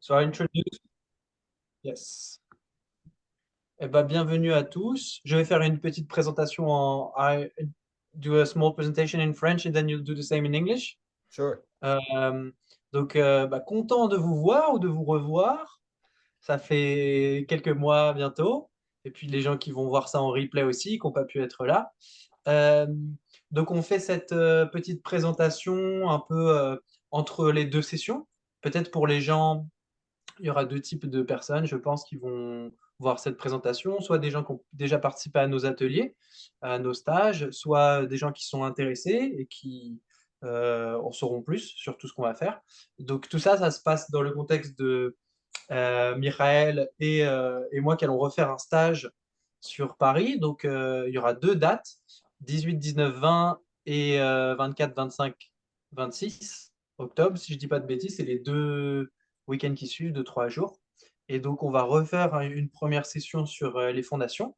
So I introduce, yes. Eh ben, bienvenue à tous. Je vais faire une petite présentation I do a small presentation in French and then you'll do the same in English. Sure. Content de vous voir ou de vous revoir. Ça fait quelques mois bientôt. Et puis les gens qui vont voir ça en replay aussi, qui n'ont pas pu être là. Euh, donc on fait cette petite présentation un peu entre les deux sessions. Peut-être pour les gens, il y aura deux types de personnes, je pense, qui vont voir cette présentation, soit des gens qui ont déjà participé à nos ateliers, à nos stages, soit des gens qui sont intéressés et qui en sauront plus sur tout ce qu'on va faire. Donc tout ça, ça se passe dans le contexte de Michael et moi qui allons refaire un stage sur Paris. Donc il y aura deux dates, 18, 19, 20 et 24, 25, 26 octobre, si je dis pas de bêtises, c'est les deux week-ends qui suivent de 3 jours. Et donc on va refaire une première session sur les fondations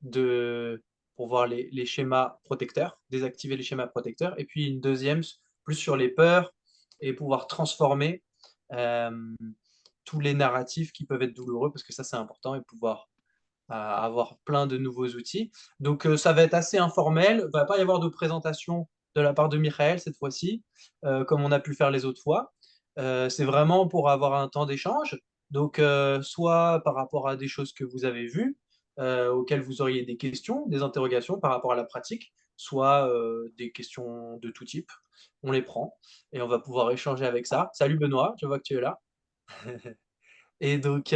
de, pour voir les schémas protecteurs, désactiver les schémas protecteurs, et puis une deuxième plus sur les peurs et pouvoir transformer euh, tous les narratifs qui peuvent être douloureux, parce que ça c'est important, et pouvoir avoir plein de nouveaux outils. Donc ça va être assez informel, il ne va pas y avoir de présentation de la part de Michael cette fois-ci, comme on a pu faire les autres fois. C'est vraiment pour avoir un temps d'échange, donc soit par rapport à des choses que vous avez vues, auxquelles vous auriez des questions, des interrogations par rapport à la pratique, soit des questions de tout type. On les prend et on va pouvoir échanger avec ça. Salut Benoît, je vois que tu es là. Et donc,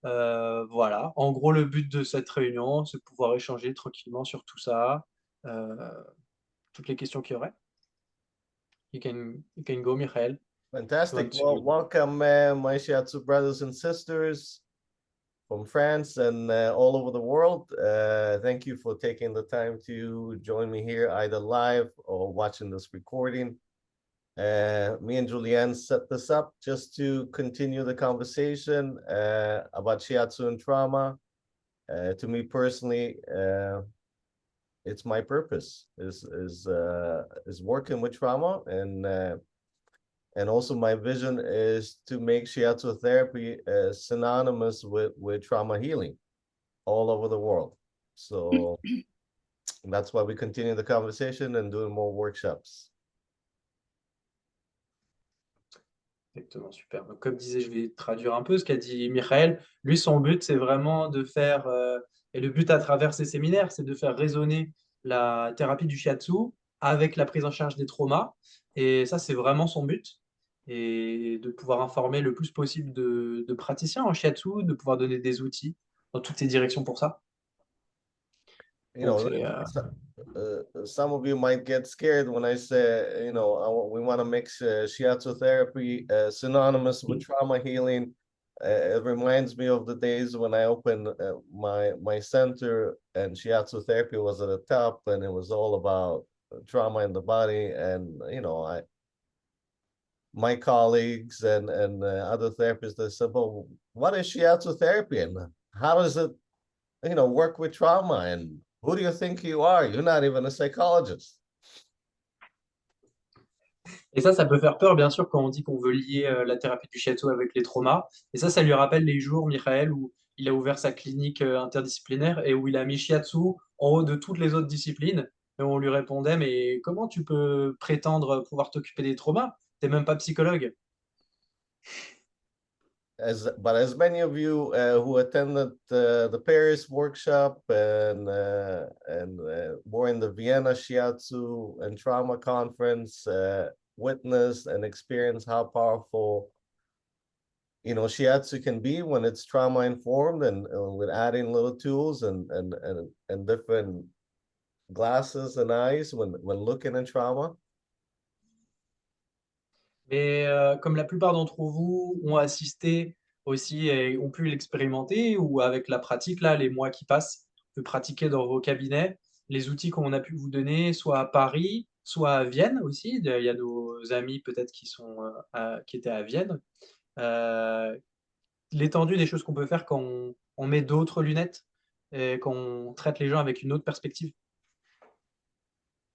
voilà. En gros, le but de cette réunion, c'est de pouvoir échanger tranquillement sur tout ça, euh, toutes les questions qu'il y aurait. You can go, Michael, if you Fantastic. want Well, to. welcome, my Shiatsu brothers and sisters from France and all over the world. Thank you for taking the time to join me here, either live or watching this recording. Me and Julianne set this up just to continue the conversation about Shiatsu and trauma. To me personally, it's my purpose is working with trauma, and also my vision is to make shiatsu therapy synonymous with trauma healing all over the world. So that's why we continue the conversation and doing more workshops. Exactement, super. Donc, comme disait, je vais traduire un peu ce qu'a dit Michael. Lui, son but, c'est vraiment de faire, et le but à travers ces séminaires, c'est de faire résonner la thérapie du shiatsu avec la prise en charge des traumas. Et ça, c'est vraiment son but. Et de pouvoir informer le plus possible de praticiens en shiatsu, de pouvoir donner des outils dans toutes ces directions pour ça. You Donc, know, c'est some of you might get scared when I say, we want to make shiatsu therapy synonymous with trauma healing. It reminds me of the days when I opened my center, and shiatsu therapy was at the top, and it was all about trauma in the body. And my colleagues and other therapists, they said, "Well, what is shiatsu therapy, and how does it, work with trauma? And who do you think you are? You're not even a psychologist." Et ça peut faire peur, bien sûr, quand on dit qu'on veut lier la thérapie du shiatsu avec les traumas. Et ça lui rappelle les jours, Michael, où il a ouvert sa clinique interdisciplinaire et où il a mis shiatsu en haut de toutes les autres disciplines. Et on lui répondait, mais comment tu peux prétendre pouvoir t'occuper des traumas? T'es même pas psychologue. But as many of you who attended the Paris workshop and were in the Vienna Shiatsu and Trauma Conference, witnessed and experienced how powerful shiatsu can be when it's trauma informed, and with adding little tools and different glasses and eyes when looking at trauma. Mais comme la plupart d'entre vous ont assisté aussi et ont pu l'expérimenter, ou avec la pratique, là, les mois qui passent, de pratiquer dans vos cabinets, les outils qu'on a pu vous donner, soit à Paris, soit à Vienne aussi. Il y a nos amis peut-être qui sont, qui étaient à Vienne. Euh, L'étendue des choses qu'on peut faire quand on met d'autres lunettes et qu'on traite les gens avec une autre perspective.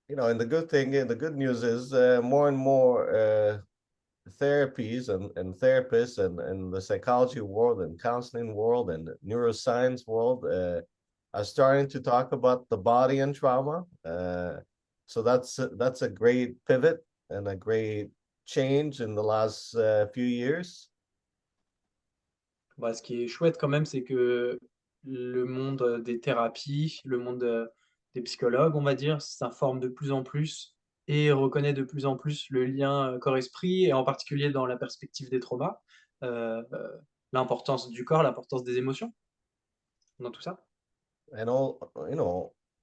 And the good news is more and more therapies and therapists and the psychology world and counseling world and neuroscience world are starting to talk about the body and trauma. So that's a great pivot and a great change in the last few years. Bah, ce qui est chouette quand même, c'est que le monde des thérapies, le monde des psychologues, on va dire, s'informe de plus en plus et reconnaît de plus en plus le lien corps-esprit et en particulier dans la perspective des traumas, l'importance du corps, l'importance des émotions dans tout ça. And all,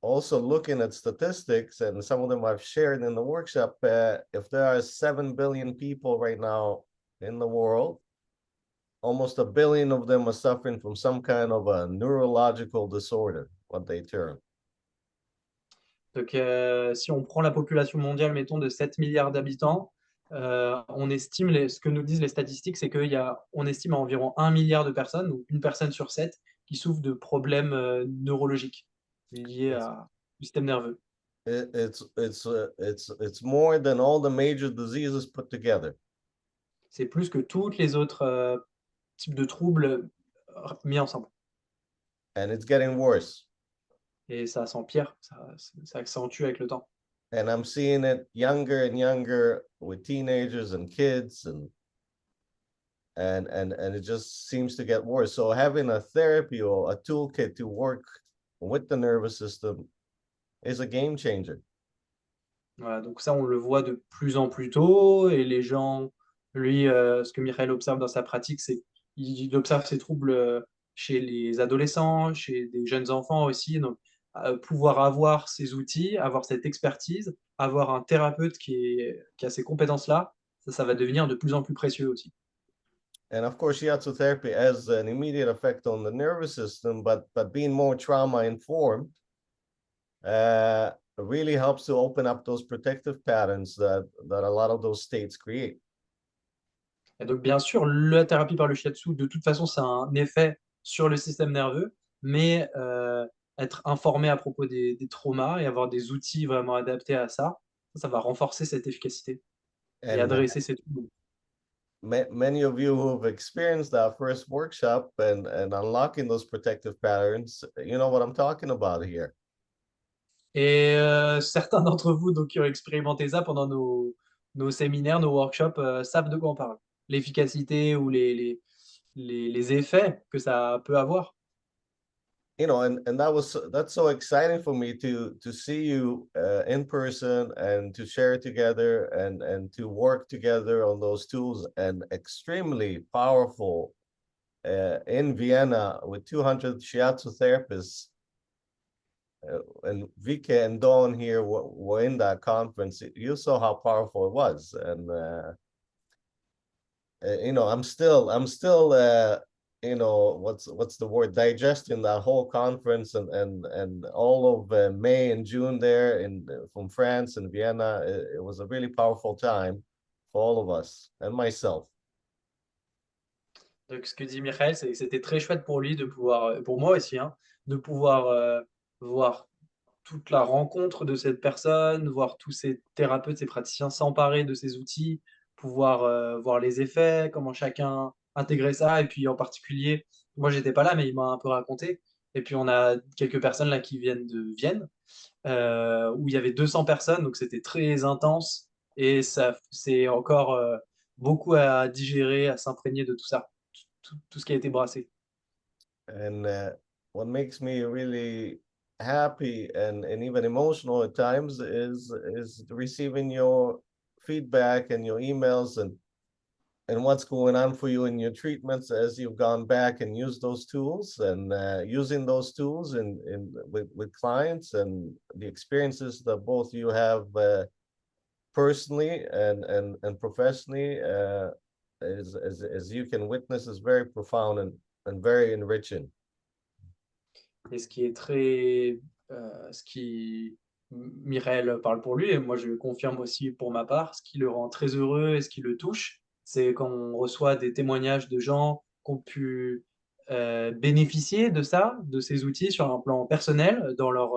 also looking at statistics, and some of them I've shared in the workshop, if there are 7 billion people right now in the world, almost 1 billion of them are suffering from some kind of a neurological disorder, what they term. Donc, si on prend la population mondiale, mettons, de 7 milliards d'habitants, on estime, ce que nous disent les statistiques, c'est on estime à environ 1 milliard de personnes, ou une personne sur 7, qui souffrent de problèmes neurologiques liés au système nerveux. It's more than all the major diseases put together. C'est plus que toutes les autres types de troubles mis ensemble. And it's getting worse. Et ça s'empire, ça accentue avec le temps. And I'm seeing it younger and younger with teenagers and kids and it just seems to get worse. So having a therapy or a toolkit to work with the nervous system is a game changer. Voilà, donc ça, on le voit de plus en plus tôt et les gens, lui, ce que Michael observe dans sa pratique, c'est qu'il observe ces troubles chez les adolescents, chez des jeunes enfants aussi. Donc, pouvoir avoir ces outils, avoir cette expertise, avoir un thérapeute qui a ces compétences-là, ça va devenir de plus en plus précieux aussi. And of course, shiatsu therapy has an immediate effect on the nervous system, but being more trauma informed really helps to open up those protective patterns that a lot of those states create. Et donc, bien sûr, la thérapie par le shiatsu, de toute façon, ça a un effet sur le système nerveux, mais être informé à propos des traumas et avoir des outils vraiment adaptés à ça, ça va renforcer cette efficacité et And adresser ces troubles. many of you who've experienced that first workshop and unlocking those protective patterns, you know what I'm talking about here. Et certains d'entre vous donc, qui ont expérimenté ça pendant nos séminaires, nos workshops, savent de quoi on parle. L'efficacité ou les effets que ça peut avoir. You know, and that's so exciting for me to see you in person and to share together and to work together on those tools, and extremely powerful in Vienna with 200 shiatsu therapists. And Vika and Dawn here were in that conference. You saw how powerful it was, and you know, I'm still you know, what's the word, digesting that whole conference and all of May and June there from France and Vienna. It was a really powerful time for all of us and myself. Donc, ce que dit Michael, c'est que c'était très chouette pour lui de pouvoir, pour moi aussi, hein, de pouvoir voir toute la rencontre de cette personne, voir tous ces thérapeutes, ces praticiens s'emparer de ces outils, pouvoir voir les effets, comment chacun intégrait ça. Et puis en particulier, moi j'étais pas là, mais il m'a un peu raconté. Et puis on a quelques personnes là qui viennent de Vienne, où il y avait 200 personnes, donc c'était très intense. Et ça, c'est encore beaucoup à digérer, à s'imprégner de tout ça, tout ce qui a été brassé. And what makes me really happy and even emotional at times is receiving your feedback and your emails and what's going on for you in your treatments as you've gone back and used those tools, and using those tools with clients, and the experiences that both you have personally and professionally, as you can witness, is very profound and very enriching. Et ce qui est très, ce qui Mireille parle pour lui, et moi je confirme aussi pour ma part, ce qui le rend très heureux et ce qui le touche, c'est quand on reçoit des témoignages de gens qui ont pu bénéficier de ça, de ces outils sur un plan personnel, dans leur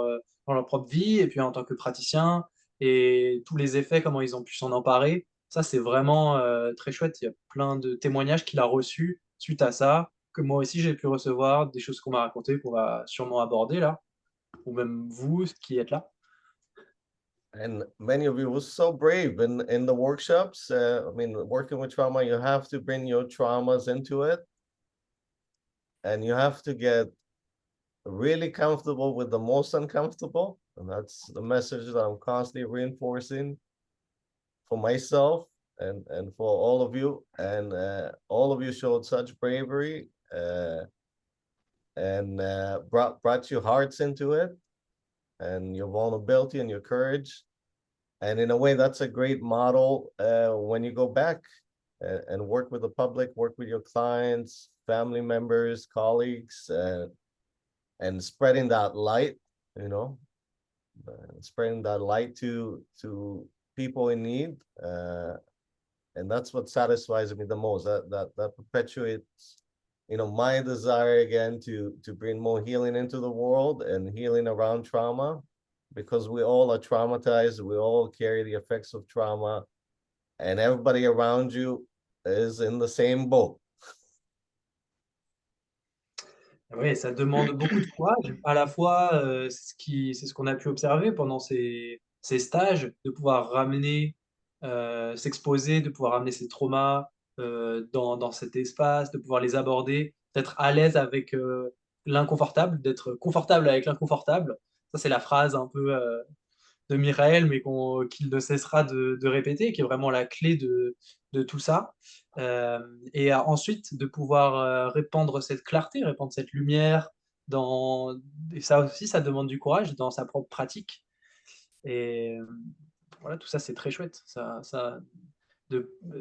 propre vie, et puis en tant que praticien, et tous les effets, comment ils ont pu s'en emparer. Ça, c'est vraiment très chouette. Il y a plein de témoignages qu'il a reçus suite à ça, que moi aussi j'ai pu recevoir, des choses qu'on m'a racontées, qu'on va sûrement aborder là, ou même vous qui êtes là. And many of you were so brave in the workshops. I mean, working with trauma, you have to bring your traumas into it, and you have to get really comfortable with the most uncomfortable. And that's the message that I'm constantly reinforcing for myself and for all of you. And all of you showed such bravery and brought your hearts into it and your vulnerability and your courage. And in a way, that's a great model when you go back and work with the public, work with your clients, family members, colleagues, and spreading that light, you know, spreading that light to people in need. And that's what satisfies me the most. That perpetuates, you know, my desire again to bring more healing into the world and healing around trauma, because we all are traumatized. We all carry the effects of trauma, and everybody around you is in the same boat. Oui, ça demande beaucoup de courage. À la fois, c'est ce qu'on a pu observer pendant ces stages, de pouvoir ramener, s'exposer, de pouvoir ramener ses traumas dans cet espace, de pouvoir les aborder, d'être à l'aise avec l'inconfortable, d'être confortable avec l'inconfortable. Ça, c'est la phrase un peu de Michael, mais qu'il ne cessera de répéter, qui est vraiment la clé de tout ça. Et ensuite, de pouvoir répandre cette clarté, répandre cette lumière, et ça aussi, ça demande du courage dans sa propre pratique. Et voilà, tout ça, c'est très chouette.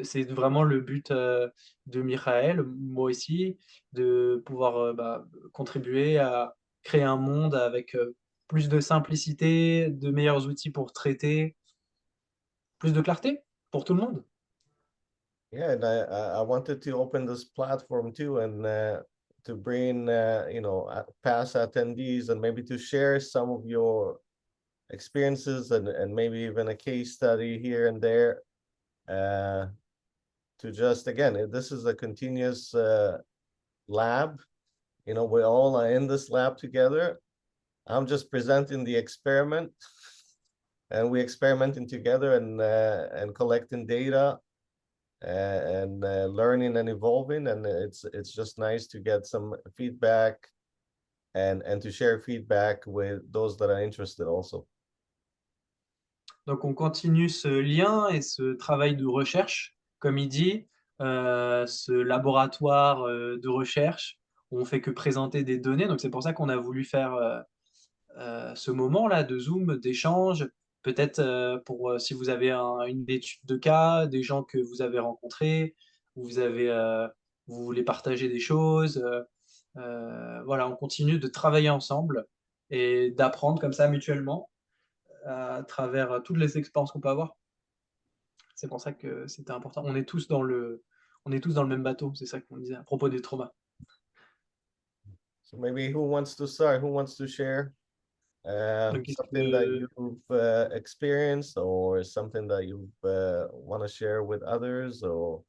C'est vraiment le but de Michael, moi aussi, de pouvoir contribuer à créer un monde avec plus de simplicité, de meilleurs outils pour traiter, plus de clarté pour tout le monde. Yeah, and I wanted to open this platform too, and to bring you know, past attendees and maybe to share some of your experiences and maybe even a case study here and there, to just again, this is a continuous lab. You know, we all are in this lab together. I'm just presenting the experiment, and we experimenting together and collecting data and learning and evolving. And it's just nice to get some feedback and to share feedback with those that are interested also. Donc on continue ce lien et ce travail de recherche, comme il dit, ce laboratoire de recherche où on fait que présenter des données. Donc c'est pour ça qu'on a voulu faire ce moment-là de Zoom, d'échange, peut-être pour si vous avez une étude de cas, des gens que vous avez rencontrés, vous voulez partager des choses. Voilà, on continue de travailler ensemble et d'apprendre comme ça mutuellement à travers toutes les expériences qu'on peut avoir. C'est pour ça que c'était important. On est tous dans le même bateau, c'est ça qu'on disait à propos des traumas. So maybe who wants to start? Who wants to share Donc, something that you've experienced, or something that you want to share with others, or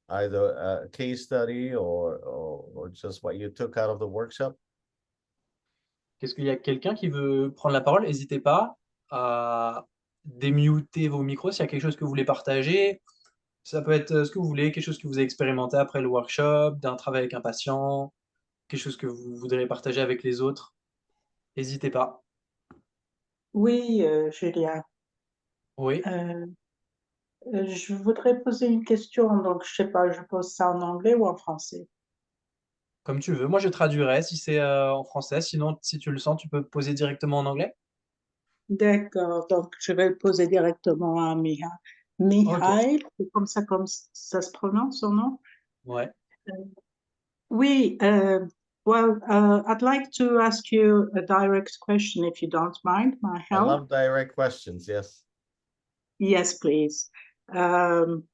either a case study or just what you took out of the workshop? Qu'est-ce qu'il y a quelqu'un qui veut prendre la parole? N'hésitez pas à démuter vos micros s'il y a quelque chose que vous voulez partager. Ça peut être ce que vous voulez, quelque chose que vous avez expérimenté après le workshop, d'un travail avec un patient, quelque chose que vous voudriez partager avec les autres. N'hésitez pas. Oui, Julien. Oui, Je voudrais poser une question, donc je sais pas, je pose ça en anglais ou en français. comme tu veux. Moi, je traduirai si c'est en français. Sinon, si tu le sens, tu peux poser directement en anglais. D'accord, donc je vais le poser directement à Miha. Ok. Mihail, c'est comme ça se prononce son nom? Ouais. Oui, well, I'd like to ask you a direct question if you don't mind, my I help. love direct questions. Yes. Yes, please. When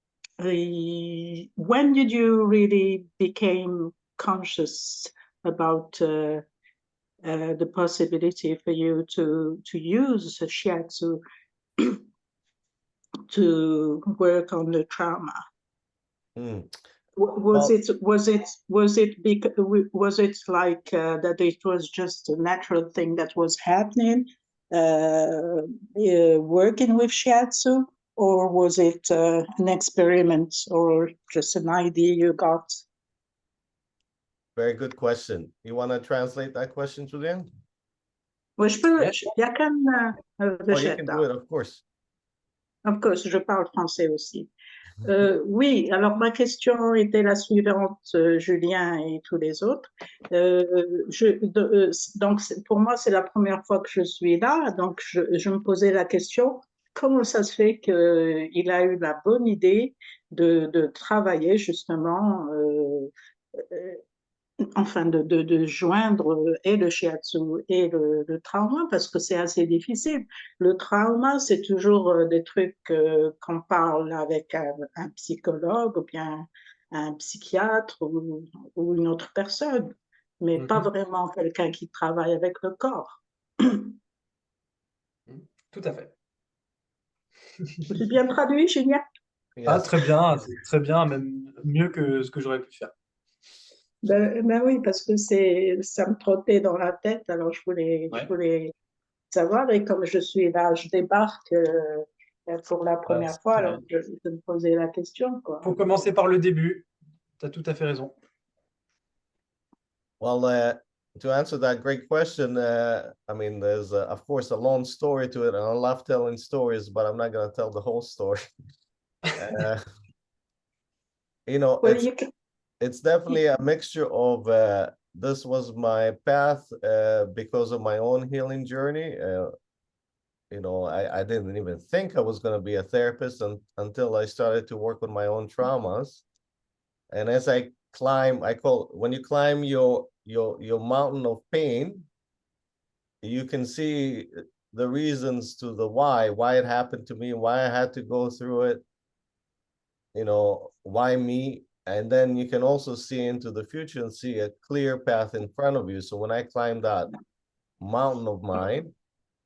did you really became conscious about the possibility for you to use shiatsu to work on the trauma? Hmm. Was Well, it like that it was just a natural thing that was happening, working with Shiatsu, or was it an experiment or just an idea you got? very good question. You want to translate that question, Julian? Oui, Yeah. jag kan Oh, you can do översätta. it, of course. Of course, je parle français aussi. Oui, alors ma question était la suivante, Julien et tous les autres. Donc, pour moi, c'est la première fois que je suis là, donc je me posais la question, comment ça se fait qu'il a eu la bonne idée de travailler justement enfin de joindre et le shiatsu et le trauma parce que c'est assez difficile. Le trauma, c'est toujours des trucs qu'on parle avec un psychologue ou bien un psychiatre ou une autre personne, mais pas vraiment quelqu'un qui travaille avec le corps. Tout à fait. J'ai bien traduit, Julien? Ah, Yes. très bien, même mieux que ce que j'aurais pu faire. Ben oui, parce que ça me trottait dans la tête, alors je voulais savoir. Et comme je suis là, je débarque pour la première fois, alors je me posais la question, quoi. Faut commencer par le début. Tu as tout à fait raison. Well, to answer that great question, I mean, there's of course a long story to it, and I love telling stories, but I'm not going to tell the whole story. You know, Well, you can, it's definitely a mixture of this was my path because of my own healing journey. You know, I didn't even think I was going to be a therapist until I started to work with my own traumas. And as I climb, I call when you climb your mountain of pain, you can see the reasons to the why it happened to me, why I had to go through it, you know, why me? And then you can also see into the future and see a clear path in front of you. So when I climbed that mountain of mine,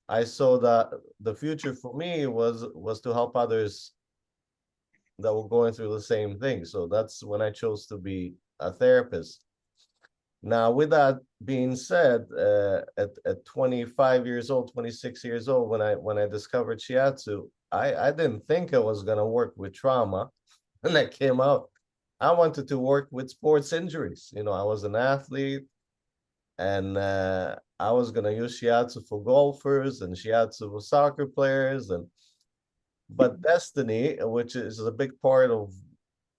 I saw that the future for me was to help others that were going through the same thing. So that's when I chose to be a therapist. Now, with that being said, at 25 years old, 26 years old, when I discovered Shiatsu, I didn't think I was gonna work with trauma. When I came out, I wanted to work with sports injuries. You know, I was an athlete, and I was gonna use Shiatsu for golfers and Shiatsu for soccer players, but destiny, which is a big part of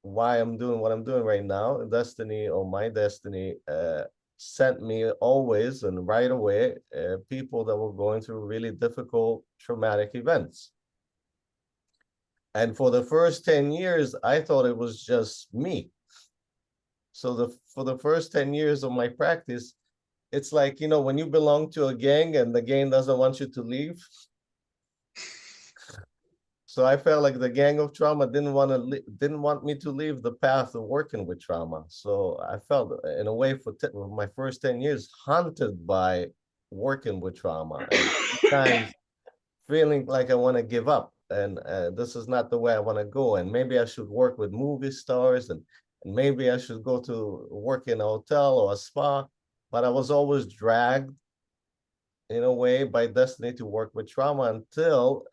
why I'm doing what I'm doing right now, destiny or my destiny sent me always and right away people that were going through really difficult traumatic events. And for the first 10 years, I thought it was just me. So for the first 10 years of my practice, it's like, you know, when you belong to a gang and the gang doesn't want you to leave. So I felt like the gang of trauma didn't want me to leave the path of working with trauma. So I felt, in a way, for my first 10 years, haunted by working with trauma, and sometimes feeling like I want to give up, and this is not the way I want to go. And maybe I should work with movie stars, and maybe I should go to work in a hotel or a spa. But I was always dragged, in a way, by destiny to work with trauma until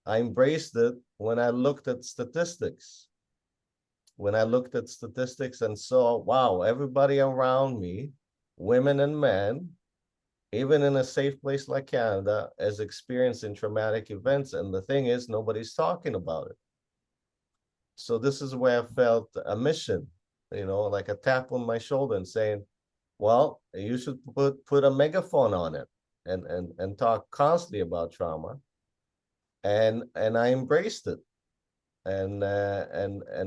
I embraced it when I looked at statistics. When I looked at statistics and saw, wow, everybody around me, women and men, even in a safe place like Canada, is experiencing traumatic events. And the thing is, nobody's talking about it. So this is where I felt a mission, you know, like a tap on my shoulder and saying, well, you should put a megaphone on it and talk constantly about trauma. And I embraced it, and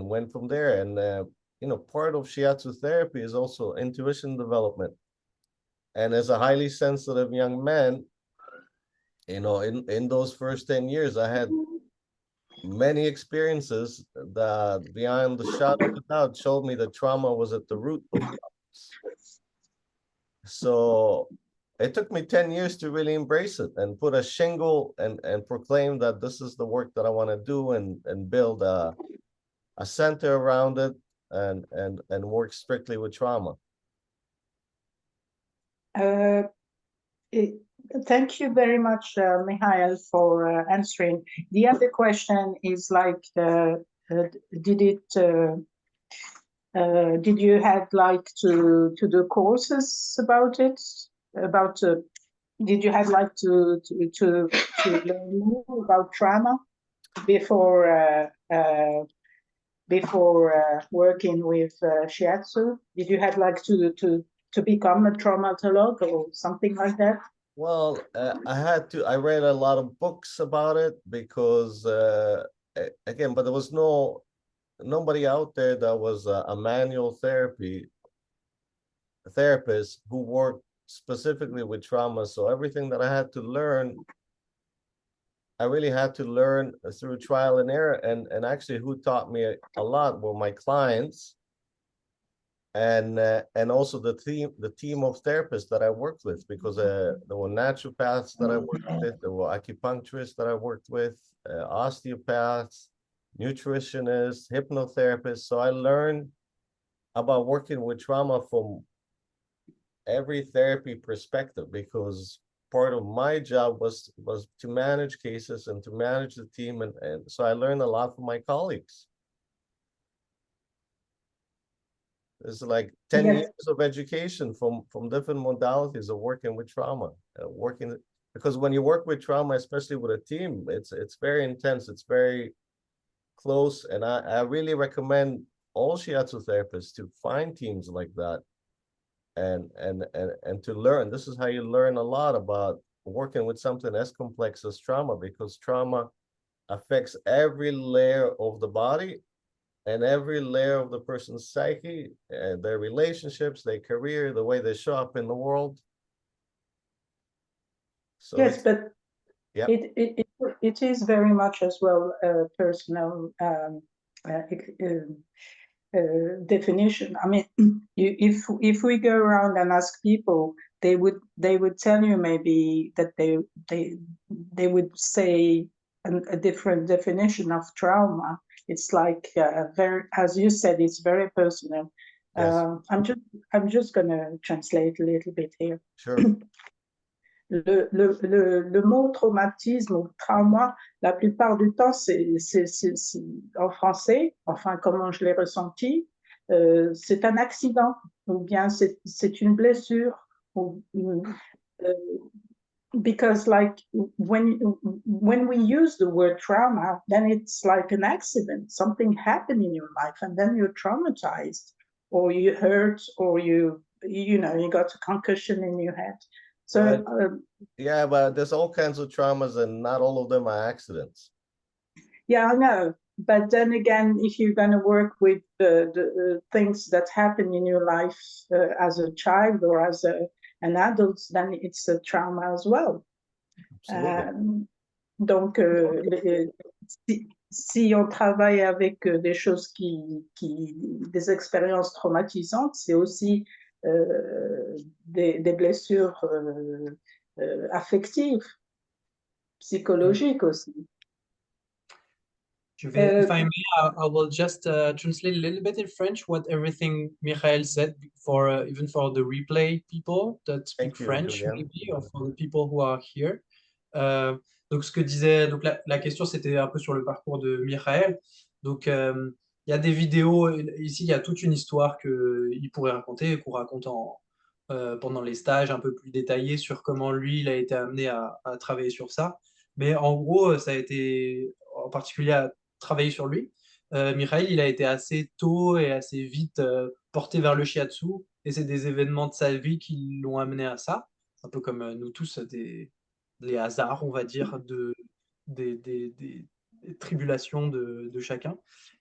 went from there. And you know, part of Shiatsu therapy is also intuition development. And as a highly sensitive young man, you know, in those first 10 years, I had many experiences that, beyond the shadow of a doubt, showed me that trauma was at the root of problems. So it took me 10 years to really embrace it and put a shingle and proclaim that this is the work that I want to do and build a center around it and work strictly with trauma. Thank you very much, Michael, for answering. The other question is like, did you have like to do courses about it? Did you have like to learn more about trauma before working with Shiatsu? Did you have like to become a traumatologist or something like that? Well, I read a lot of books about it because again, but there was nobody out there that was a manual therapist who worked specifically with trauma. So everything that I had to learn, I really had to learn through trial and error. And actually who taught me a lot were my clients and also the team of therapists that I worked with, because there were naturopaths that I worked with, there were acupuncturists that I worked with, osteopaths, nutritionists, hypnotherapists. So I learned about working with trauma from every therapy perspective, because part of my job was to manage cases and to manage the team, and so I learned a lot from my colleagues. It's like 10 years of education from different modalities of working with trauma, because when you work with trauma, especially with a team, it's very intense, it's very close, and I really recommend all Shiatsu therapists to find teams like that and to learn. This is how you learn a lot about working with something as complex as trauma, because trauma affects every layer of the body and every layer of the person's psyche, their relationships, their career, the way they show up in the world. So yes, but yeah, it is very much as well a personal definition. I mean, if we go around and ask people, they would tell you maybe that they would say a different definition of trauma. It's like very, as you said, it's very personal. yes. I'm just gonna translate a little bit here. Sure. Le mot traumatisme ou trauma, la plupart du temps, c'est en français, enfin, comment je l'ai ressenti, c'est un accident, ou bien c'est une blessure, ou, because like when we use the word trauma, then it's like an accident, something happened in your life, and then you're traumatized, or you hurt, or you got a concussion in your head. So yeah, but there's all kinds of traumas, and not all of them are accidents. Yeah, I know. But then again, if you're going to work with the things that happen in your life as a child or as an adult, then it's a trauma as well. Donc, si on travaille avec des choses des expériences traumatisantes, c'est aussi des blessures affectives, psychologiques aussi. If I may, I will just translate a little bit in French what everything Michael said, for even for the replay people that speak French, maybe, or for the people who are here. Donc, ce que disait, donc la question, c'était un peu sur le parcours de Michael. Donc, il y a des vidéos, ici, il y a toute une histoire qu'il pourrait raconter, qu'on raconte pendant les stages un peu plus détaillés sur comment lui, il a été amené à travailler sur ça. Mais en gros, ça a été en particulier à travailler sur lui. Michael, il a été assez tôt et assez vite porté vers le shiatsu, et c'est des événements de sa vie qui l'ont amené à ça, un peu comme nous tous, les hasards, on va dire, des tribulations de chacun.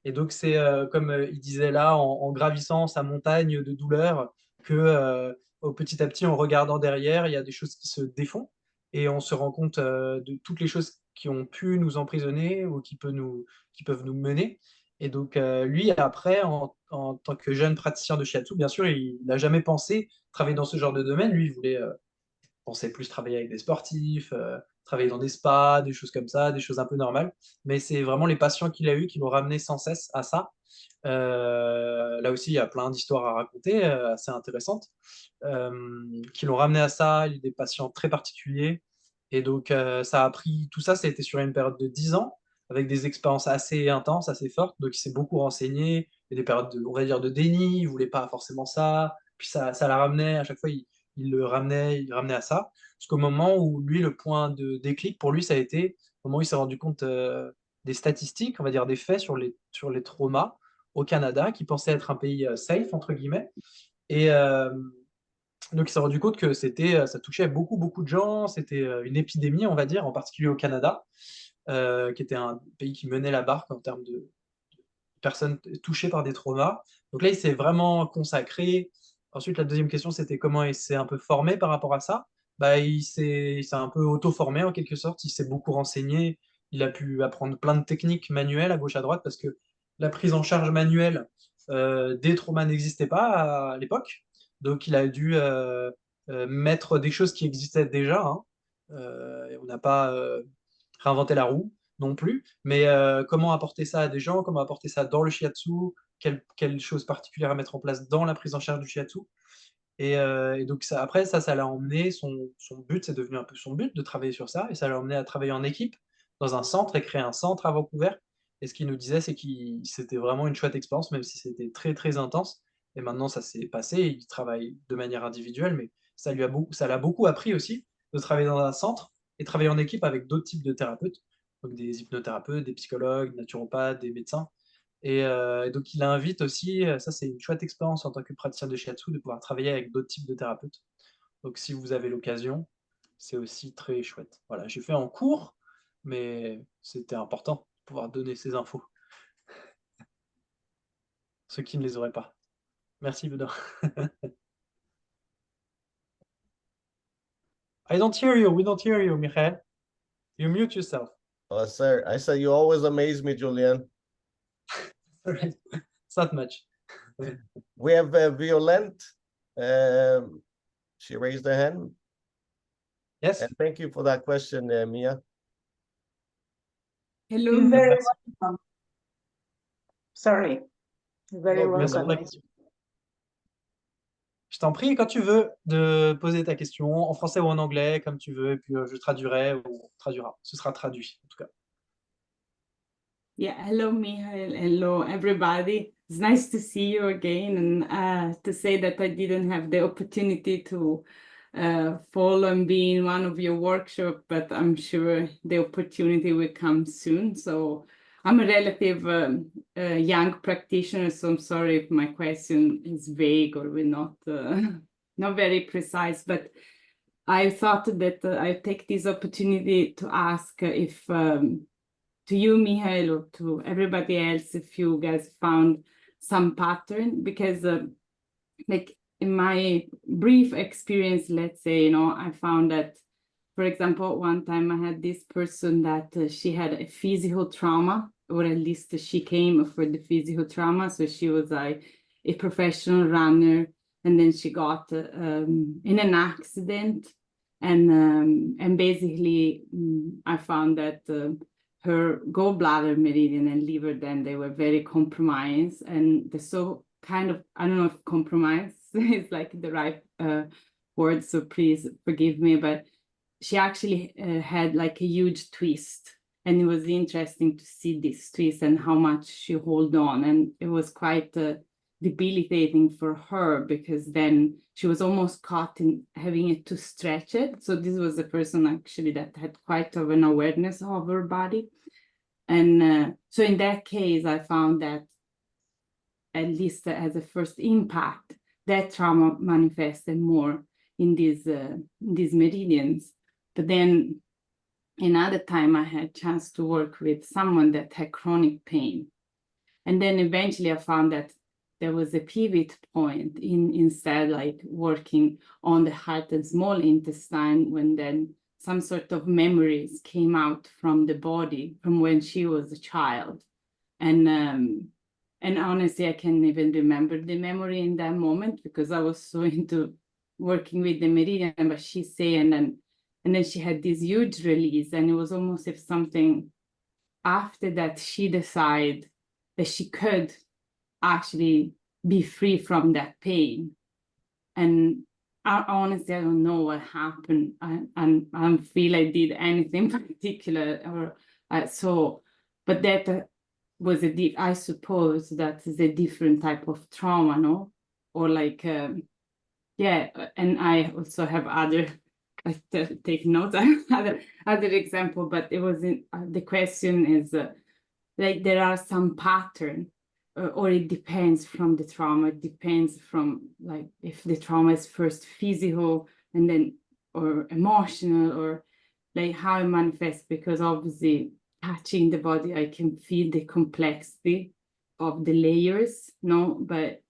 Et donc c'est comme il disait là, en gravissant sa montagne de douleur, que petit à petit, en regardant derrière, il y a des choses qui se défont, et on se rend compte de toutes les choses qui ont pu nous emprisonner ou qui peuvent nous mener. Et donc, lui, après, en tant que jeune praticien de shiatsu, bien sûr, il n'a jamais pensé travailler dans ce genre de domaine. Lui, il voulait pensait plus travailler avec des sportifs, travailler dans des spas, des choses comme ça, des choses un peu normales. Mais c'est vraiment les patients qu'il a eus qui l'ont ramené sans cesse à ça. Là aussi, il y a plein d'histoires à raconter, assez intéressantes, qui l'ont ramené à ça. Il y a des patients très particuliers. Et donc, ça a pris, tout ça, ça a été sur une période de 10 ans, avec des expériences assez intenses, assez fortes. Donc, il s'est beaucoup renseigné. Il y a des périodes, on va dire, de déni. Il ne voulait pas forcément ça. Puis ça la ramenait, à chaque fois, il ramenait à ça. Jusqu'au moment où, lui, le point de déclic, pour lui, ça a été au moment où il s'est rendu compte des statistiques, on va dire des faits sur les traumas au Canada, qui pensait être un pays safe, entre guillemets. Et donc, il s'est rendu compte que ça touchait beaucoup, beaucoup de gens. C'était une épidémie, on va dire, en particulier au Canada, qui était un pays qui menait la barque en termes de personnes touchées par des traumas. Donc là, il s'est vraiment consacré. Ensuite, la deuxième question, c'était comment il s'est un peu formé par rapport à ça. Bah, il s'est un peu auto-formé en quelque sorte. Il s'est beaucoup renseigné. Il a pu apprendre plein de techniques manuelles à gauche à droite parce que la prise en charge manuelle des traumas n'existait pas à l'époque. Donc, il a dû mettre des choses qui existaient déjà, hein. On n'a pas réinventé la roue non plus, mais comment apporter ça à des gens, comment apporter ça dans le shiatsu, quelle chose particulière à mettre en place dans la prise en charge du shiatsu. Et donc ça, après, ça l'a emmené, son but, c'est devenu un peu son but de travailler sur ça, et ça l'a emmené à travailler en équipe dans un centre et créer un centre à Vancouver. Et ce qu'il nous disait, c'est que c'était vraiment une chouette expérience, même si c'était très très intense. Et maintenant, ça s'est passé, il travaille de manière individuelle, mais ça l'a beaucoup appris aussi de travailler dans un centre et travailler en équipe avec d'autres types de thérapeutes, donc des hypnothérapeutes, des psychologues, naturopathes, des médecins. Et donc, il invite aussi, ça c'est une chouette expérience en tant que praticien de shiatsu, de pouvoir travailler avec d'autres types de thérapeutes. Donc, si vous avez l'occasion, c'est aussi très chouette. Voilà, j'ai fait en cours, mais c'était important de pouvoir donner ces infos. Ceux qui ne les auraient pas. Merci, Benoît. I don't hear you. We don't hear you, Michael. You mute yourself. Oh, sir, I said you always amaze me, Julian. It's not much. We have Violent. She raised her hand. Yes. And thank you for that question, Mia. You're Hello. very welcome. Sorry. You're very No, Merci pour la welcome. question. Je t'en prie, quand tu veux, de poser ta question en français ou en anglais, comme tu veux, et puis je traduirai ou on traduira. Ce sera traduit, en tout cas. Yeah, hello, Michael. Hello, everybody. It's nice to see you again, and to say that I didn't have the opportunity to follow and be in one of your workshops, but I'm sure the opportunity will come soon. So I'm a relative young practitioner, so I'm sorry if my question is vague or will not not very precise, but I thought that I take this opportunity to ask if to you, Michael, or to everybody else, if you guys found some pattern, because like in my brief experience, let's say, I found that, for example, one time I had this person that she had a physical trauma, or at least she came for the physical trauma. So she was a professional runner, and then she got in an accident, and basically I found that her gallbladder, meridian, and liver, then they were very compromised, and they're so kind of, I don't know if compromise is like the right word, so please forgive me, but she actually had like a huge twist, and it was interesting to see this twist and how much she held on, and it was quite debilitating for her, because then she was almost caught in having it to stretch it. So this was a person actually that had quite of an awareness of her body. And so in that case, I found that, at least as a first impact, that trauma manifested more in these meridians. But then another time I had a chance to work with someone that had chronic pain. And then eventually I found that there was a pivot point instead, like working on the heart and small intestine, when then some sort of memories came out from the body from when she was a child. And honestly, I can't even remember the memory in that moment, because I was so into working with the meridian, but she say, and then she had this huge release, and it was almost if something after that she decided that she could actually be free from that pain. And honestly, I don't know what happened. I don't feel I did anything particular, or but that was I suppose that is a different type of trauma, no? Or like, yeah. And I also have other, like take notes, other example. But it wasn't. The question is, like there are some pattern. Or it depends from the trauma. It depends from like if the trauma is first physical and then or emotional, or like how it manifests, because obviously touching the body, I can feel the complexity of the layers, no, but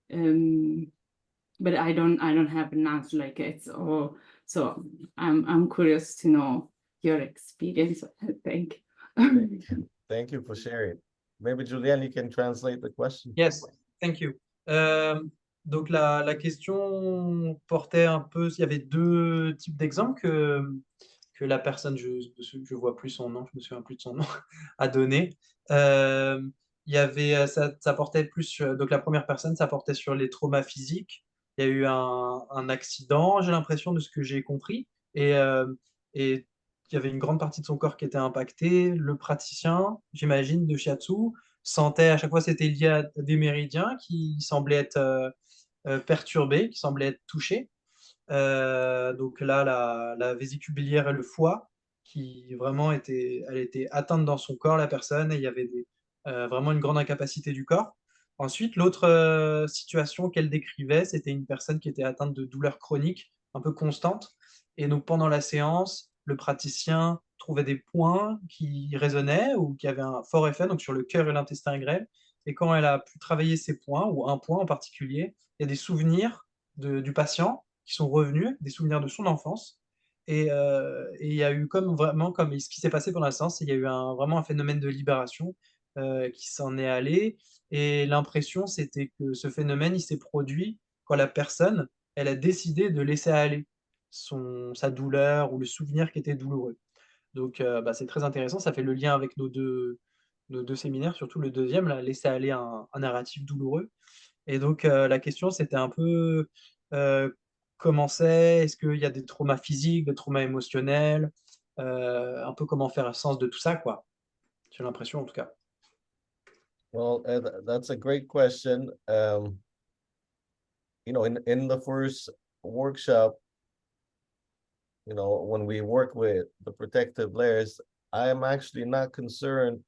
I don't have an answer like it's all. So I'm curious to know your experience. Thank you. Thank you for sharing. Maybe Julian, you can translate the question. Yes, thank you. Donc la question portait un peu, il y avait deux types d'exemples que la personne, je vois plus son nom, je me souviens plus de son nom, a donné. Il y avait, ça portait plus, donc la première personne, ça portait sur les traumas physiques. Il y a eu un accident, j'ai l'impression de ce que j'ai compris, et il y avait une grande partie de son corps qui était impactée. Le praticien, j'imagine, de Shiatsu, sentait à chaque fois c'était lié à des méridiens qui semblaient être perturbés, qui semblaient être touchés. Donc là, la vésicule biliaire et le foie, qui vraiment elle était atteinte dans son corps, la personne, et il y avait vraiment une grande incapacité du corps. Ensuite, l'autre situation qu'elle décrivait, c'était une personne qui était atteinte de douleurs chroniques un peu constantes. Et donc pendant la séance, le praticien trouvait des points qui résonnaient ou qui avaient un fort effet donc sur le cœur et l'intestin grêle. Et quand elle a pu travailler ces points, ou un point en particulier, il y a des souvenirs du patient qui sont revenus, des souvenirs de son enfance. Et il y a eu comme vraiment, comme ce qui s'est passé pendant la séance, il y a eu vraiment un phénomène de libération qui s'en est allé. Et l'impression, c'était que ce phénomène, il s'est produit quand la personne, elle a décidé de laisser aller sa douleur ou le souvenir qui était douloureux. Donc, bah, c'est très intéressant. Ça fait le lien avec nos deux séminaires, surtout le deuxième, là, laisser aller un narratif douloureux. Et donc, la question, c'était un peu euh, comment c'est, est-ce qu'il y a des traumas physiques, des traumas émotionnels, un peu comment faire sens de tout ça, quoi. J'ai l'impression, en tout cas. Well, that's a great question. You know, in the first workshop, you know, when we work with the protective layers, I am actually not concerned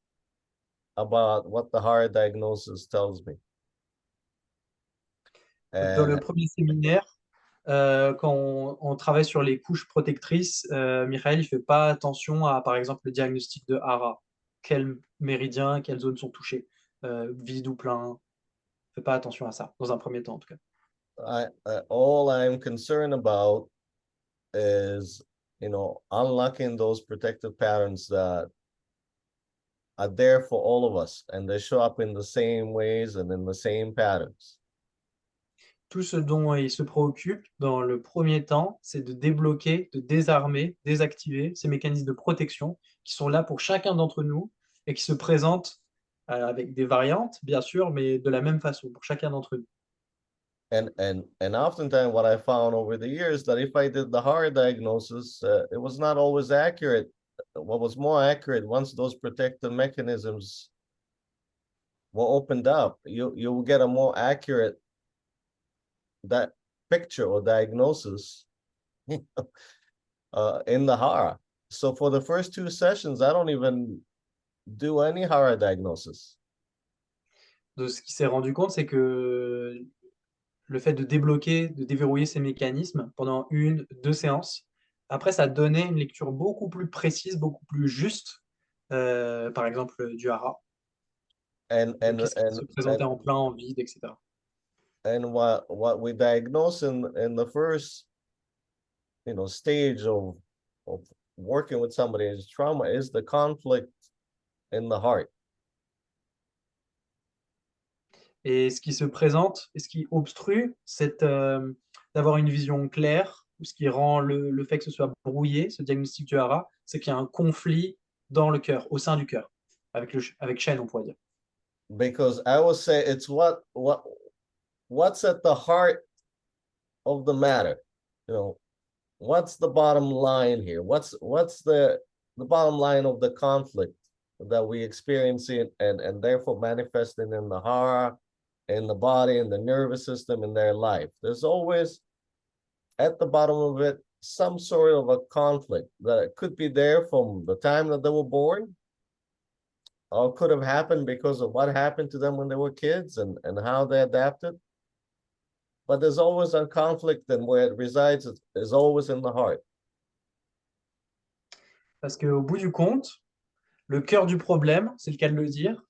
about what the hard diagnosis tells me. Dans le And premier séminaire, quand on travaille sur les couches protectrices, Michael, il fait pas attention à, par exemple, le diagnostic de Hara. Quel méridien, quelles zones sont touchées, vide ou plein. Il fait pas attention à ça, dans un premier temps, en tout cas. all I'm concerned about is, you know, unlocking those protective patterns that are there for all of us, and they show up in the same ways and in the same patterns. Tout ce dont il se préoccupe dans le premier temps, c'est de débloquer, de désarmer, désactiver ces mécanismes de protection qui sont là pour chacun d'entre nous et qui se présentent avec des variantes, bien sûr, mais de la même façon pour chacun d'entre nous. And oftentimes what I found over the years that if I did the hard diagnosis, it was not always accurate. What was more accurate, once those protective mechanisms were opened up, you will get a more accurate that picture or diagnosis in the HARA. So for the first 2 sessions, I don't even do any HARA diagnosis. De ce qu'il s'est rendu compte, c'est que le fait de débloquer, de déverrouiller ces mécanismes pendant 1, 2 séances, après, ça donnait une lecture beaucoup plus précise, beaucoup plus juste, par exemple, du hara. Qu'est-ce qui se présentait en plein, en vide, etc. And what we diagnose in the first, you know, stage of working with somebody's trauma is the conflict in the heart. Et ce qui se présente et ce qui obstrue, c'est d'avoir une vision claire, ou ce qui rend le fait que ce soit brouillé, ce diagnostic du hara, c'est qu'il y a un conflit dans le cœur, au sein du cœur, avec Shen, on pourrait dire. Because I would say it's what's at the heart of the matter. You know, what's the bottom line here? What's the bottom line of the conflict that we experience it and therefore manifesting in the hara, in the body, in the nervous system, in their life? There's always at the bottom of it some sort of a conflict that could be there from the time that they were born, or could have happened because of what happened to them when they were kids and how they adapted. But there's always a conflict, and where it resides is always in the heart. Parce qu'au bout du compte, le cœur du problème, c'est le cas de le dire,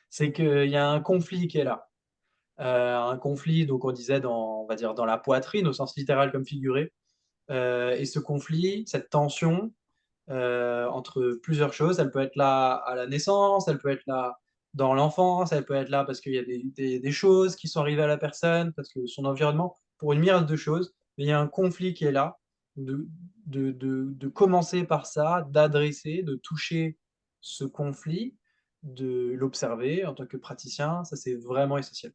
c'est qu'il y a un conflit qui est là. Un conflit, donc on disait, on va dire dans la poitrine, au sens littéral comme figuré. Et ce conflit, cette tension entre plusieurs choses, elle peut être là à la naissance, elle peut être là dans l'enfance, elle peut être là parce qu'il y a des choses qui sont arrivées à la personne, parce que son environnement, pour une myriade de choses, mais il y a un conflit qui est là, de commencer par ça, d'adresser, de toucher ce conflit, de l'observer en tant que praticien, ça c'est vraiment essentiel,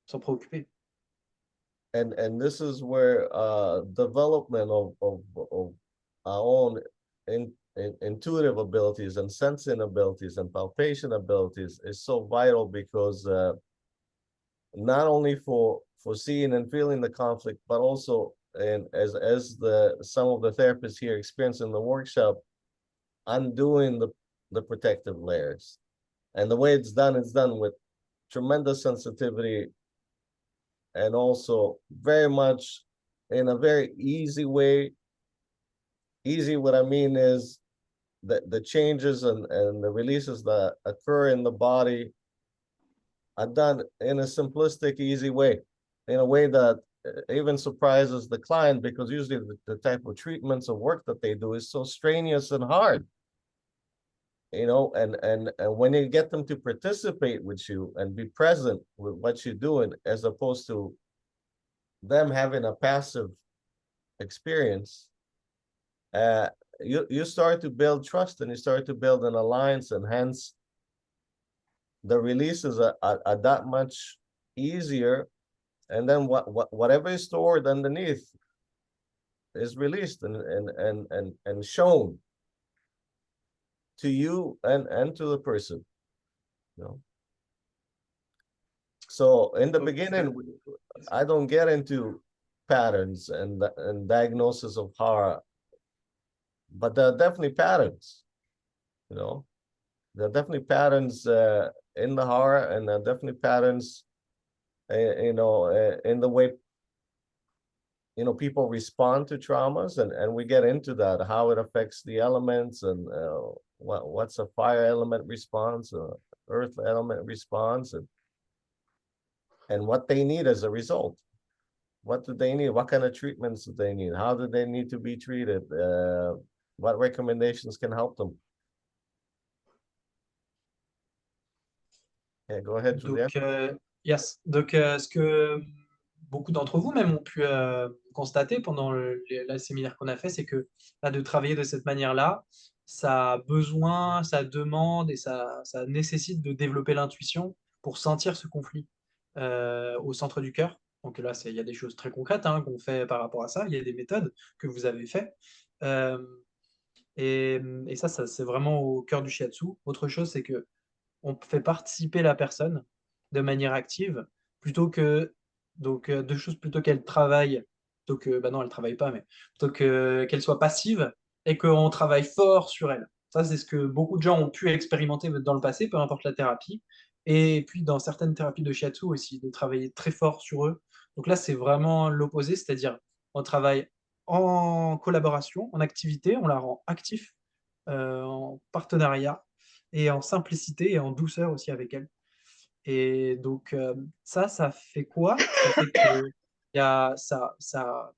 s'en préoccuper. And this is where development of our own intuitive abilities and sensing abilities and palpation abilities is so vital, because not only for seeing and feeling the conflict, but also, and as some of the therapists here experience in the workshop, undoing the protective layers. And the way it's done with tremendous sensitivity, and also very much in a very easy way. Easy, what I mean is that the changes and the releases that occur in the body are done in a simplistic, easy way, in a way that even surprises the client, because usually the type of treatments or work that they do is so strenuous and hard. You know, and when you get them to participate with you and be present with what you're doing, as opposed to them having a passive experience, you start to build trust, and you start to build an alliance, and hence the releases are that much easier. And then whatever is stored underneath is released and shown to you and to the person, you know. So in the beginning, I don't get into patterns and diagnosis of hara, but there are definitely patterns, you know. There are definitely patterns in the hara, and there are definitely patterns, you know, in the way, you know, people respond to traumas, and we get into that, how it affects the elements, and what's a fire element response, earth element response, and what they need as a result. What do they need? What kind of treatments do they need? How do they need to be treated? What recommendations can help them? Yeah, go ahead, Julian. Donc, yes. Donc, ce que beaucoup d'entre vous même ont pu constater pendant le séminaire qu'on a fait, c'est que là, de travailler de cette manière-là, ça a besoin, ça demande et ça nécessite de développer l'intuition pour sentir ce conflit au centre du cœur. Donc là, il y a des choses très concrètes qu'on fait par rapport à ça. Il y a des méthodes que vous avez faites. Et ça, c'est vraiment au cœur du shiatsu. Autre chose, c'est que on fait participer la personne de manière active, plutôt que, donc deux choses, plutôt qu'elle travaille, plutôt que, bah non, elle travaille pas, mais plutôt qu'elle soit passive et qu'on travaille fort sur elle. Ça, c'est ce que beaucoup de gens ont pu expérimenter dans le passé, peu importe la thérapie. Et puis dans certaines thérapies de shiatsu aussi, de travailler très fort sur eux. Donc là, c'est vraiment l'opposé, c'est-à-dire on travaille en collaboration, en activité, on la rend active, en partenariat, et en simplicité et en douceur aussi avec elle. Et donc, ça fait quoi? Ça fait que ça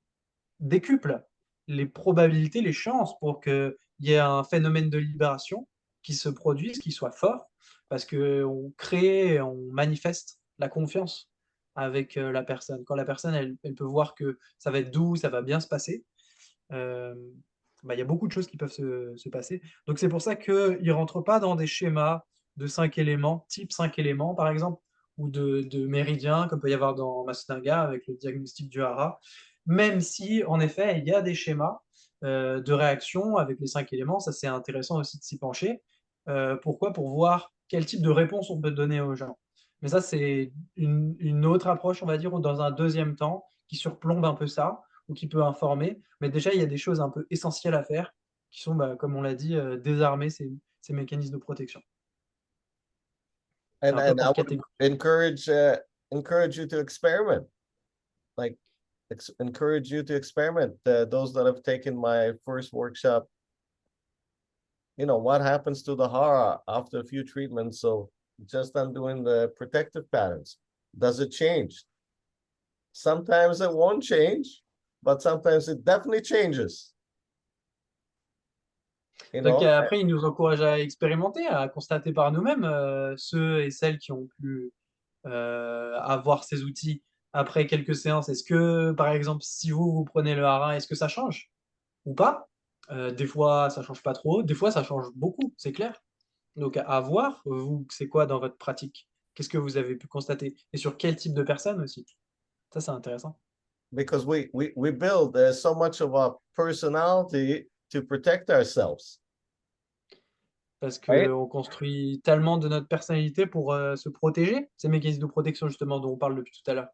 décuple les probabilités, les chances pour qu'il y ait un phénomène de libération qui se produise, qui soit fort, parce qu'on crée, on manifeste la confiance avec la personne. Quand la personne, elle peut voir que ça va être doux, ça va bien se passer, bah, il y a beaucoup de choses qui peuvent se passer. Donc c'est pour ça qu'ils ne rentrent pas dans des schémas de 5 éléments, type 5 éléments par exemple, ou de méridiens, comme peut y avoir dans Masutanga avec le diagnostic du hara, même si en effet il y a des schémas de réaction avec les 5 éléments, ça c'est intéressant aussi de s'y pencher. Pourquoi? Pour voir quel type de réponse on peut donner aux gens. Mais ça, c'est une autre approche, on va dire, ou dans un deuxième temps, qui surplombe un peu ça, ou qui peut informer. Mais déjà, il y a des choses un peu essentielles à faire, qui sont, bah, comme on l'a dit, désarmer ces mécanismes de protection. C'est And un peu I par would catégorie. encourage you to experiment, like encourage you to experiment. Those that have taken my first workshop, what happens to the hara after a few treatments? So just undoing the protective patterns, does it change? Sometimes it won't change, but sometimes it definitely changes. Donc après, il nous encourage à expérimenter, à constater par nous-mêmes, ceux et celles qui ont pu avoir ces outils après quelques séances. Est-ce que, par exemple, si vous prenez le hara, est-ce que ça change ou pas? Des fois, ça change pas trop, des fois, ça change beaucoup, c'est clair. Donc à voir, vous, c'est quoi dans votre pratique? Qu'est-ce que vous avez pu constater? Et sur quel type de personnes aussi? Ça, c'est intéressant. Because we build so much of our personality to protect ourselves. Parce Right? qu'on construit tellement de notre personnalité pour se protéger, ces mécanismes de protection justement dont on parle depuis tout à l'heure.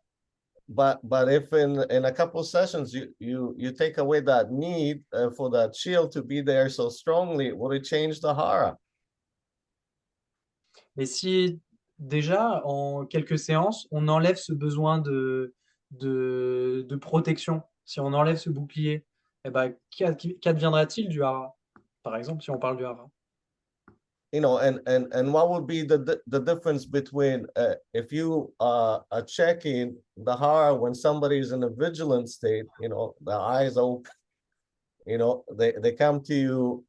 But if in a couple of sessions you take away that need for that shield to be there so strongly, will it change the hara? Et si déjà, en quelques séances, on enlève ce besoin de protection, si on enlève ce bouclier, eh ben, qu'adviendra-t-il du hara? Par exemple, si on parle du hara. And what would be the difference between if you are checking the hara when somebody's in a vigilant state, the eyes open, they come to you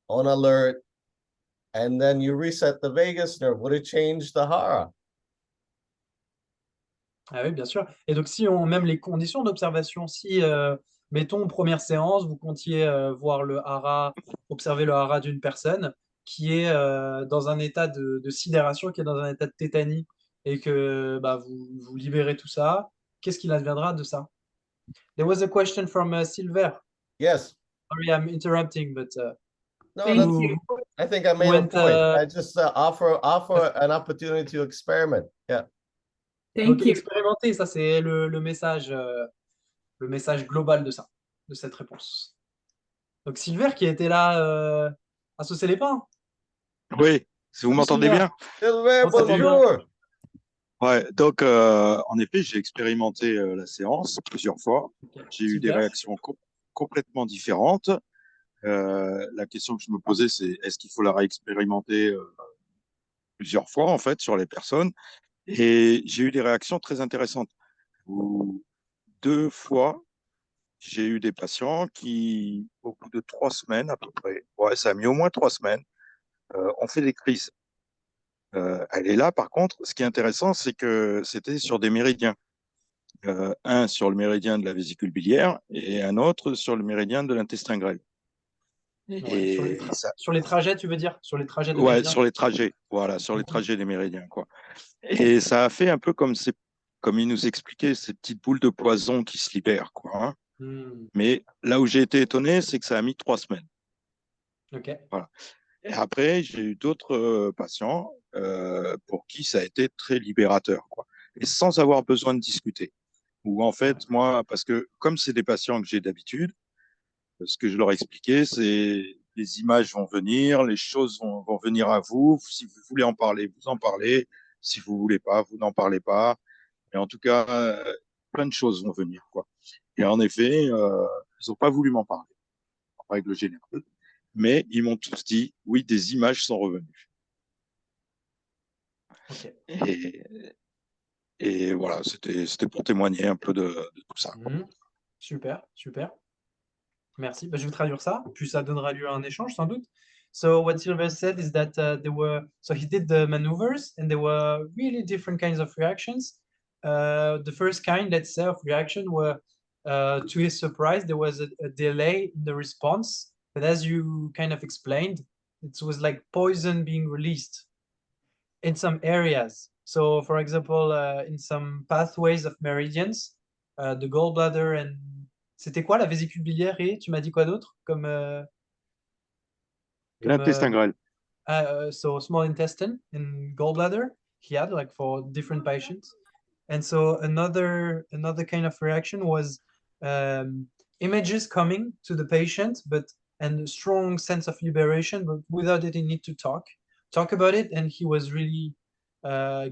on alert, and then you reset the vagus nerve, would it change the hara? Ah oui, bien sûr. Et donc, si on même les conditions d'observation, si, mettons, première séance, vous comptiez voir le hara, observer le hara d'une personne qui est dans un état de sidération, qui est dans un état de tétanie, et que bah, vous libérez tout ça, qu'est-ce qu'il adviendra de ça? There was a question from Silver. Yes. Sorry, I'm interrupting, but No, Thank you. I think I made a point. I just offer an opportunity to experiment. Yeah. donc, Thank you. expérimenter, ça c'est le message global de ça, de cette réponse. Donc Silver qui était là à Sausset Les Pins. Oui, si vous m'entendez bien. Silver, On s'entend bien. bonjour. Ouais, donc en effet, j'ai expérimenté la séance plusieurs fois. J'ai eu des Super. réactions complètement différentes. La question que je me posais, c'est est-ce qu'il faut la réexpérimenter plusieurs fois en fait sur les personnes? Et j'ai eu des réactions très intéressantes. Où 2 fois, j'ai eu des patients qui, au bout de 3 semaines à peu près, ouais, ça a mis au moins 3 semaines, ont fait des crises. Elle est là, par contre, ce qui est intéressant, c'est que c'était sur des méridiens. Un sur le méridien de la vésicule biliaire et un autre sur le méridien de l'intestin grêle. Ouais, sur les trajets, tu veux dire? Sur les trajets de Ouais, méridien? sur les trajets, voilà, sur les trajets des méridiens, quoi. Et ça a fait un peu comme il nous expliquait, ces petites boules de poison qui se libèrent, quoi. Hein. Mais là où j'ai été étonné, c'est que ça a mis 3 semaines. Ok. Voilà. Et après, j'ai eu d'autres patients pour qui ça a été très libérateur, quoi. Et sans avoir besoin de discuter. Ou en fait, moi, parce que comme c'est des patients que j'ai d'habitude, ce que je leur expliquais, c'est les images vont venir, les choses vont venir à vous. Si vous voulez en parler, vous en parlez. Si vous voulez pas, vous n'en parlez pas. Et en tout cas, plein de choses vont venir, quoi. Et en effet, ils n'ont pas voulu m'en parler, en règle générale. Mais ils m'ont tous dit, oui, des images sont revenues. Okay. Et voilà, c'était pour témoigner un peu de tout ça. Super, super. Merci. Bah, je vais traduire ça, puis ça donnera lieu à un échange sans doute. So what Silver said is that he did the maneuvers, and there were really different kinds of reactions. The first kind, let's say, of reaction were, to his surprise, there was a delay in the response. But as you kind of explained, it was like poison being released in some areas. So, for example, in some pathways of meridians, the gallbladder and... C'était quoi la vésicule biliaire et tu m'as dit quoi d'autre comme, L'intestin grêle. so small intestine and gallbladder he had like for different patients. And so another kind of reaction was images coming to the patient, and a strong sense of liberation, but without any need to talk about it. And he was really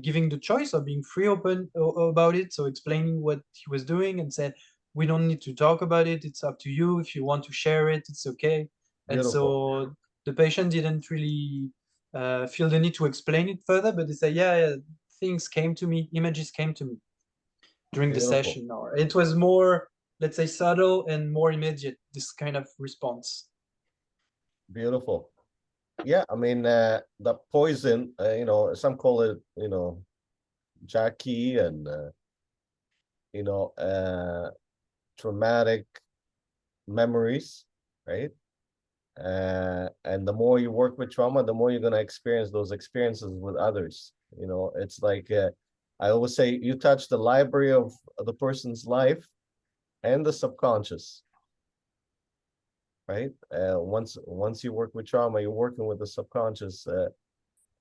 giving the choice of being free open about it, so explaining what he was doing and said, we don't need to talk about it, it's up to you. If you want to share it, it's okay. And so the patient didn't really feel the need to explain it further, but they say, yeah, things came to me, images came to me during the session. Or it was more, let's say, subtle and more immediate, this kind of response. Beautiful. Yeah, I mean, the poison, you know, some call it, you know, Jackie, and, you know, traumatic memories, right? And the more you work with trauma, the more you're going to experience those experiences with others. You know, it's like, I always say, you touch the library of the person's life and the subconscious, right? Once you work with trauma, you're working with the subconscious,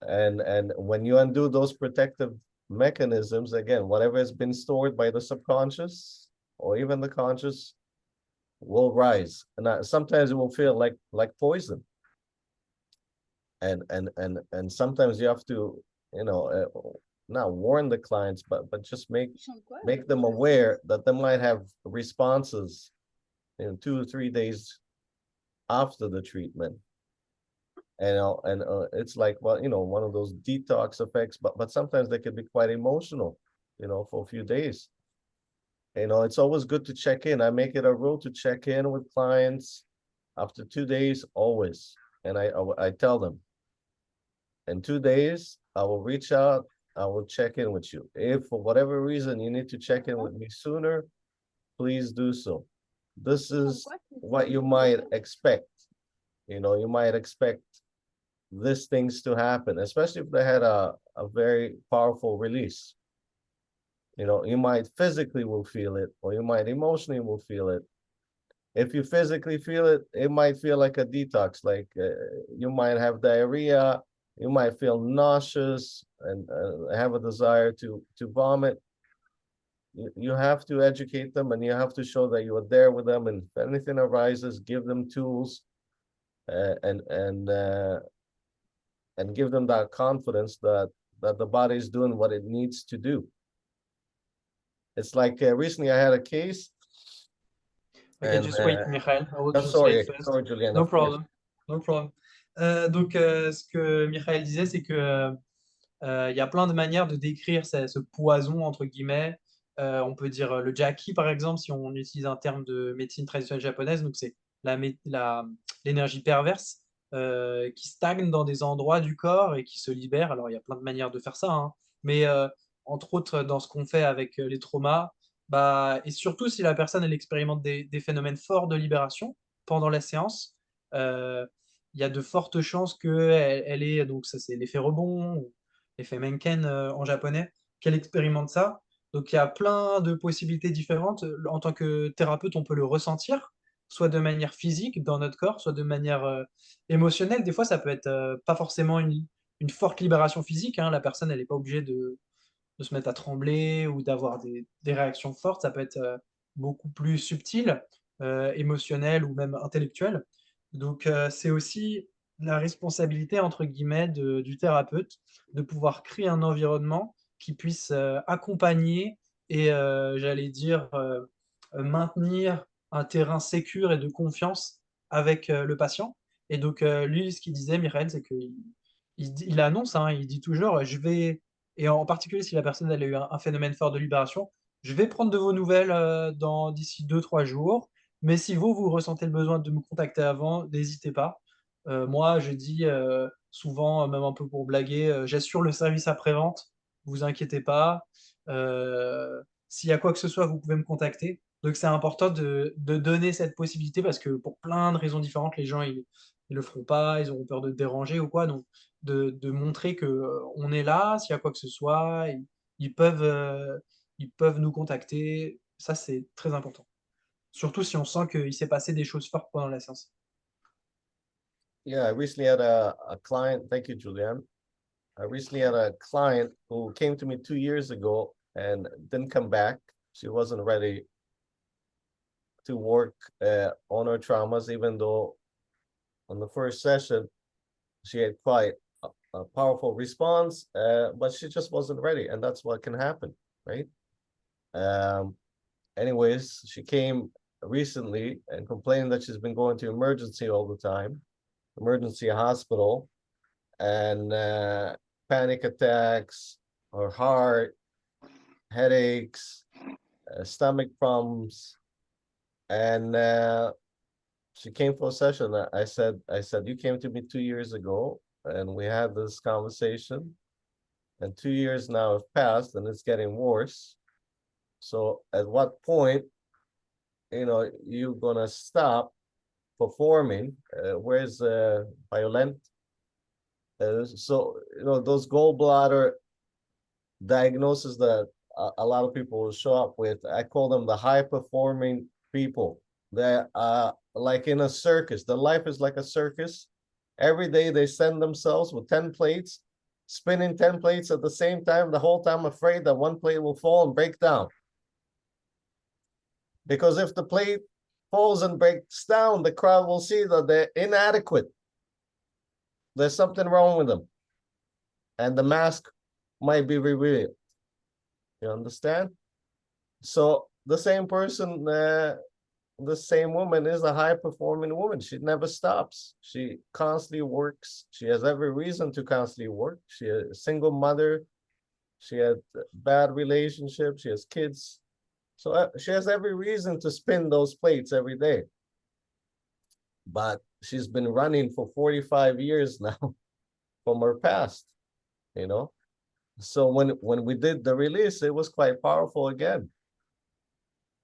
and when you undo those protective mechanisms, again, whatever has been stored by the subconscious or even the conscious will rise, and sometimes it will feel like poison. And sometimes you have to, you know, not warn the clients, but just make them aware that they might have responses in 2 or 3 days after the treatment. And it's like, well, you know, one of those detox effects, but sometimes they can be quite emotional, you know, for a few days. You know, it's always good to check in. I make it a rule to check in with clients after 2 days, always. And I tell them, in 2 days, I will reach out, I will check in with you. If for whatever reason you need to check in with me sooner, please do so. This is what you might expect. You know, you might expect these things to happen, especially if they had a very powerful release. You know, you might physically will feel it, or you might emotionally will feel it. If you physically feel it, it might feel like a detox, like you might have diarrhea, you might feel nauseous and have a desire to vomit. You have to educate them, and you have to show that you are there with them, and if anything arises, give them tools, and give them that confidence that the body is doing what it needs to do. It's like recently I had a case. Okay, just wait, Michael. I will sorry, translate first. sorry, Julian. No problem. No problem. Donc, ce que Michael disait, c'est que il y a plein de manières de décrire ce poison, entre guillemets. On peut dire le Jackie, par exemple, si on utilise un terme de médecine traditionnelle japonaise. Donc, c'est l'énergie perverse qui stagne dans des endroits du corps et qui se libère. Alors, il y a plein de manières de faire ça, hein. Mais entre autres, dans ce qu'on fait avec les traumas, et surtout si la personne elle expérimente des phénomènes forts de libération pendant la séance, il y a de fortes chances qu'elle ait, donc ça c'est l'effet rebond, ou l'effet Mencken en japonais, qu'elle expérimente ça. Donc il y a plein de possibilités différentes. En tant que thérapeute, on peut le ressentir, soit de manière physique dans notre corps, soit de manière émotionnelle. Des fois, ça peut être pas forcément une forte libération physique, hein. La personne, elle n'est pas obligée de se mettre à trembler ou d'avoir des réactions fortes. Ça peut être beaucoup plus subtil, émotionnel ou même intellectuel. Donc, c'est aussi la responsabilité, entre guillemets, du thérapeute de pouvoir créer un environnement qui puisse accompagner et, j'allais dire, maintenir un terrain sécure et de confiance avec le patient. Et donc, lui, ce qu'il disait, Michael, c'est qu'il annonce, hein, il dit toujours, je vais, et en particulier si la personne elle a eu un phénomène fort de libération, je vais prendre de vos nouvelles d'ici 2-3 jours, mais si vous ressentez le besoin de me contacter avant, n'hésitez pas. Moi, je dis souvent, même un peu pour blaguer, j'assure le service après-vente, vous inquiétez pas. S'il y a quoi que ce soit, vous pouvez me contacter. Donc c'est important de donner cette possibilité parce que pour plein de raisons différentes, les gens ils le feront pas, ils auront peur de te déranger ou quoi. Donc de montrer que on est là, s'il y a quoi que ce soit, ils peuvent nous contacter. Ça c'est très important. Surtout si on sent qu'il s'est passé des choses fortes pendant la séance. Yeah, I recently had a client. Thank you, Julianne. I recently had a client who came to me 2 years ago and didn't come back. She wasn't ready to work on her traumas, even though on the first session she had quite a powerful response, but she just wasn't ready, and that's what can happen, right? Anyways, she came recently and complained that she's been going to emergency all the time, emergency hospital, and panic attacks, her heart, headaches, stomach problems, and she came for a session. I said, you came to me 2 years ago, and we had this conversation, and 2 years now have passed, and it's getting worse. So, at what point, you're gonna stop performing? Where's Violent? So, those gallbladder diagnoses that a lot of people will show up with, I call them the high performing people. They're like in a circus. Their life is like a circus. Every day they send themselves with 10 plates, spinning 10 plates at the same time, the whole time afraid that one plate will fall and break down. Because if the plate falls and breaks down, the crowd will see that they're inadequate. There's something wrong with them. And the mask might be revealed. You understand? So the same person, the same woman is a high-performing woman. She never stops. She constantly works. She has every reason to constantly work. She is a single mother. She had bad relationships. She has kids. So she has every reason to spin those plates every day. But she's been running for 45 years now from her past, So when we did the release, it was quite powerful again.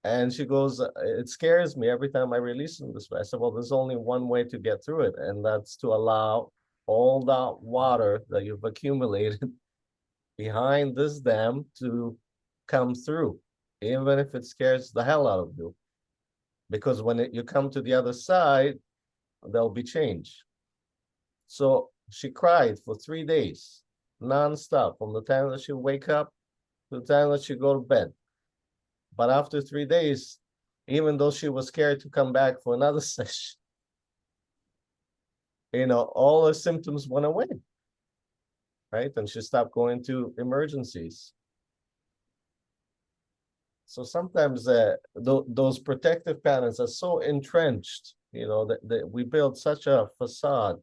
And she goes, it scares me every time I release them this way. I said, well, there's only one way to get through it, and that's to allow all that water that you've accumulated behind this dam to come through, even if it scares the hell out of you. Because when you come to the other side, there'll be change. So she cried for 3 days, nonstop, from the time that she wake up to the time that she go to bed. But after 3 days, even though she was scared to come back for another session, all her symptoms went away, right? And she stopped going to emergencies. So sometimes those protective patterns are so entrenched, that we build such a facade.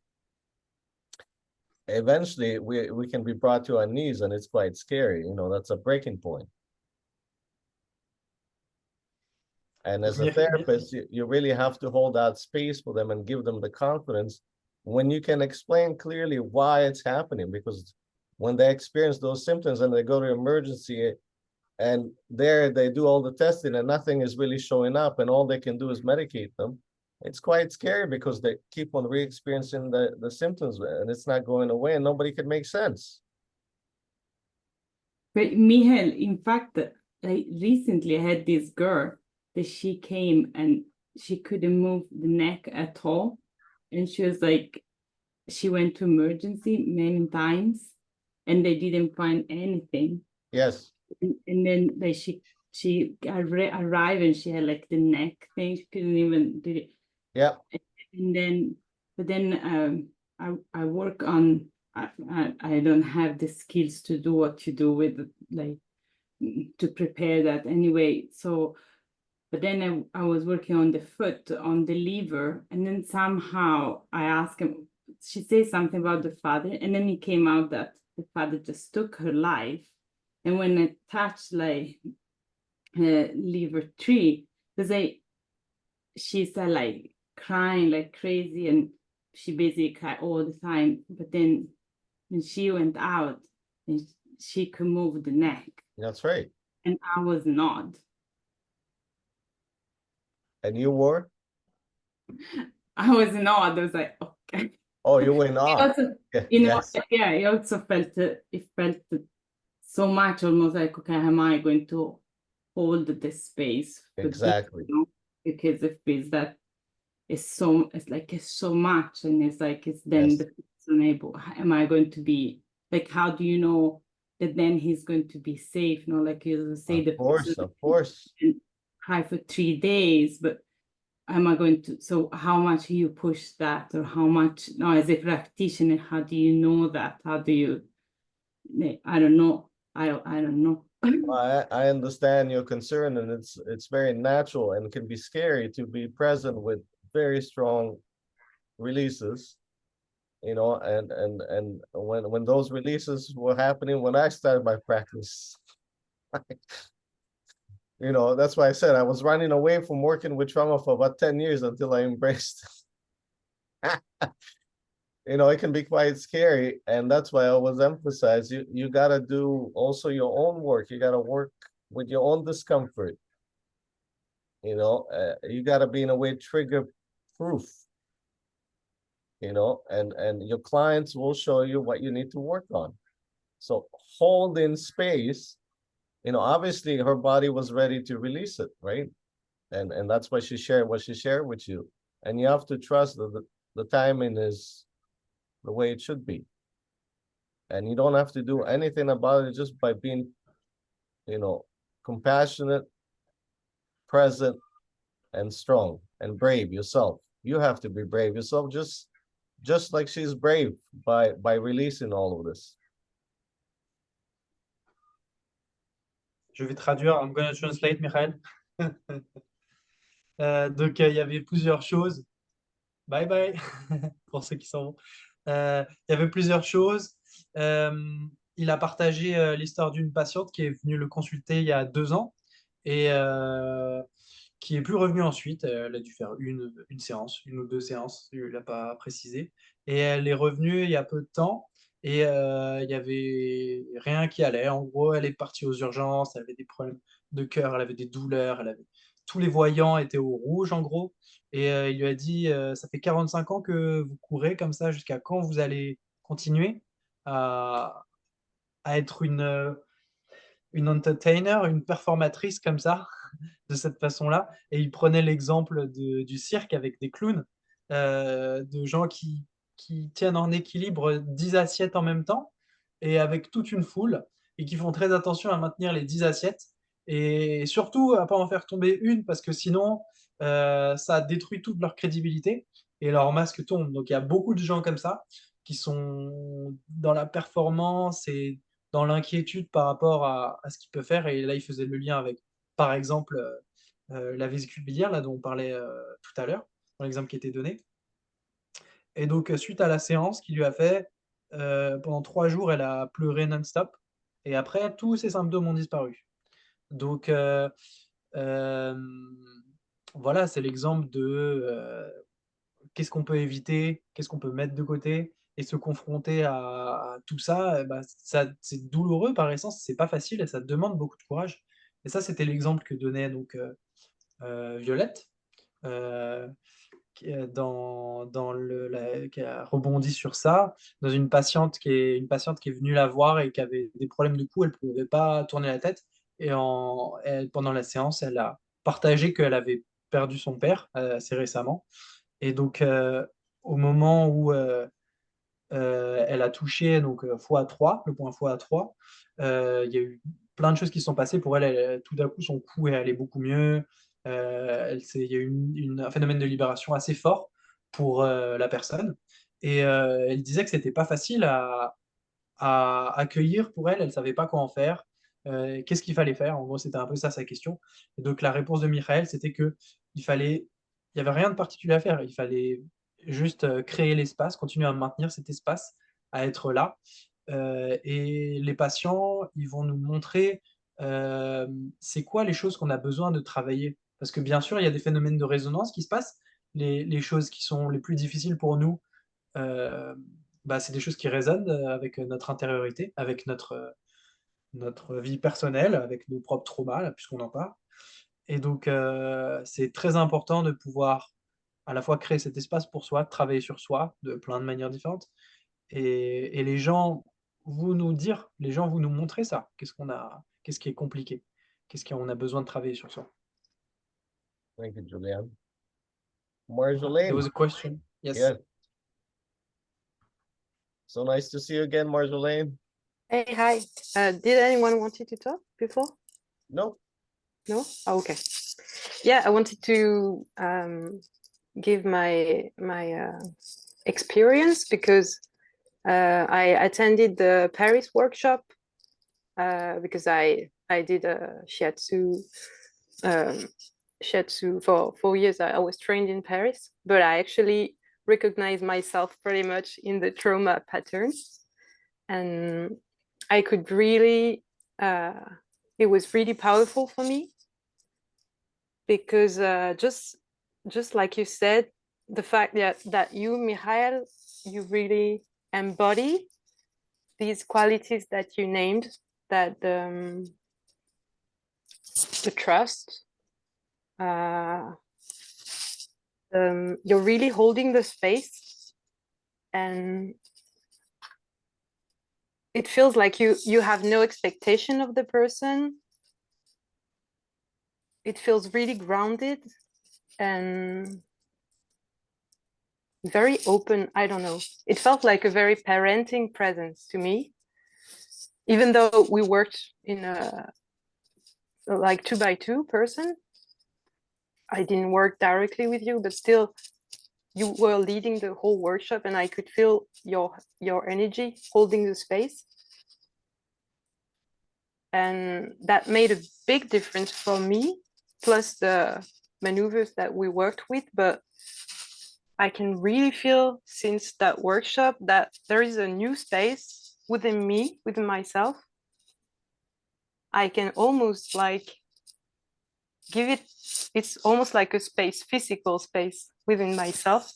Eventually, we can be brought to our knees, and it's quite scary. That's a breaking point. And as a therapist, you really have to hold that space for them and give them the confidence when you can explain clearly why it's happening. Because when they experience those symptoms and they go to emergency, and there they do all the testing and nothing is really showing up, and all they can do is medicate them, it's quite scary because they keep on re-experiencing the symptoms, and it's not going away, and nobody can make sense. But Michael, in fact, I recently had this girl that she came and she couldn't move the neck at all. And she was like, she went to emergency many times and they didn't find anything. Yes. And then like she arrived and she had like the neck thing. She couldn't even do it. Yeah. And then, but then I work on, I don't have the skills to do what you do with like, to prepare that anyway. So, but then I was working on the foot, on the liver, and then somehow I asked him, she said something about the father, and then it came out that the father just took her life. And when I touched like liver 3, because she started like crying like crazy, and she basically cried all the time. But then when she went out, and she could move the neck. That's right. And I was not. And you were? I was not. I was like, okay. Oh, you were not. Also, Yeah, you know, yes. yeah, I also felt it so much, almost like, okay, am I going to hold this space? Exactly. You know? Because if it's that it's so much, and it's like it's then Yes. the person able. Am I going to be like? How do you know that then he's going to be safe? You know, like you say, the person Of course. can cry for 3 days, but am I going to? So how much you push that, or how much? No, as a practitioner, how do you know that? How do you? I don't know. I don't know. I understand your concern, and it's very natural and can be scary to be present with very strong releases, you know, and when those releases were happening when I started my practice, you know, that's why I said I was running away from working with trauma for about 10 years until I embraced you know, it can be quite scary, and that's why I always emphasize you gotta do also your own work. You gotta work with your own discomfort. You know, you gotta be in a way trigger proof. You know, and your clients will show you what you need to work on. So hold in space. You know, obviously her body was ready to release it, right? And that's why she shared what she shared with you. And you have to trust that the timing is the way it should be. And you don't have to do anything about it just by being, you know, compassionate, present, and strong and brave yourself. You have to be brave yourself, just like she's brave by releasing all of this. Je vais traduire. I'm going to translate, Michael. Donc, il y avait plusieurs choses. Bye bye, pour ceux qui s'en vont. Il y avait plusieurs choses. Il a partagé l'histoire d'une patiente qui est venue le consulter il y a 2 ans et qui est plus revenue ensuite. Elle a dû faire une séance, 1 ou 2 séances, il n'a pas précisé. Et elle est revenue il y a peu de temps et il y avait rien qui allait. En gros, elle est partie aux urgences, elle avait des problèmes de cœur, elle avait des douleurs, tous les voyants étaient au rouge en gros. Et il lui a dit, ça fait 45 ans que vous courez comme ça, jusqu'à quand vous allez continuer à, à être une entertainer, une performatrice comme ça, de cette façon-là. Et il prenait l'exemple du cirque avec des clowns, de gens qui tiennent en équilibre 10 assiettes en même temps et avec toute une foule et qui font très attention à maintenir les 10 assiettes et surtout à pas en faire tomber une parce que sinon ça détruit toute leur crédibilité et leur masque tombe. Donc il y a beaucoup de gens comme ça qui sont dans la performance et dans l'inquiétude par rapport à ce qu'il peut faire. Et là, il faisait le lien avec, par exemple, la vésicule biliaire, là dont on parlait tout à l'heure, dans l'exemple qui était donné. Et donc, suite à la séance qu'il lui a fait, pendant 3 jours, elle a pleuré non-stop. Et après, tous ses symptômes ont disparu. Donc, euh, voilà, c'est l'exemple de qu'est-ce qu'on peut éviter, qu'est-ce qu'on peut mettre de côté et se confronter à tout ça, bah, c'est douloureux par essence, c'est pas facile et ça demande beaucoup de courage. Et ça, c'était l'exemple que donnait donc Violette, qui a rebondi sur ça, dans une patiente qui est venue la voir et qui avait des problèmes de cou, elle ne pouvait pas tourner la tête. Et pendant la séance, elle a partagé qu'elle avait perdu son père assez récemment. Et donc, au moment où elle a touché donc x3, le point x3, il y a eu plein de choses qui se sont passées pour elle. Tout d'un coup, son cou est allé beaucoup mieux. Il y a eu un phénomène de libération assez fort pour la personne. Et elle disait que c'était pas facile à accueillir pour elle. Elle savait pas quoi en faire. Qu'est-ce qu'il fallait faire? En gros, c'était un peu ça sa question. Et donc, la réponse de Michael, c'était que il y avait rien de particulier à faire. Il fallait juste créer l'espace, continuer à maintenir cet espace, à être là. Et les patients, ils vont nous montrer c'est quoi les choses qu'on a besoin de travailler. Parce que bien sûr, il y a des phénomènes de résonance qui se passent. Les choses qui sont les plus difficiles pour nous, c'est des choses qui résonnent avec notre intériorité, avec notre vie personnelle, avec nos propres traumas, là, puisqu'on en parle. Et donc, c'est très important de pouvoir à la fois créer cet espace pour soi, travailler sur soi de plein de manières différentes. Et les gens, vous nous dire, les gens, vous nous montrer ça. Qu'est-ce qui est compliqué? Qu'est-ce qu'on a besoin de travailler sur soi? Thank you, Julianne. There was Marjolaine. a question. Yes. Yeah. So nice to see you again, Marjolaine. Hey, hi. Did anyone want you to talk before? No. No? Oh, okay. Yeah, I wanted to give my experience because I attended the Paris workshop because I did a shiatsu for 4 years. I was trained in Paris, but I actually recognize myself pretty much in the trauma patterns, and I could really it was really powerful for me because just like you said, the fact that you, Michael, you really embody these qualities that you named, that the trust, you're really holding the space, and it feels like you have no expectation of the person. It feels really grounded and very open. I don't know. It felt like a very parenting presence to me, even though we worked in a like 2x2 person. I didn't work directly with you, but still you were leading the whole workshop, and I could feel your energy holding the space. And that made a big difference for me, plus the maneuvers that we worked with. But I can really feel since that workshop that there is a new space within me, within myself. I can almost like give it, it's almost like a space, physical space within myself,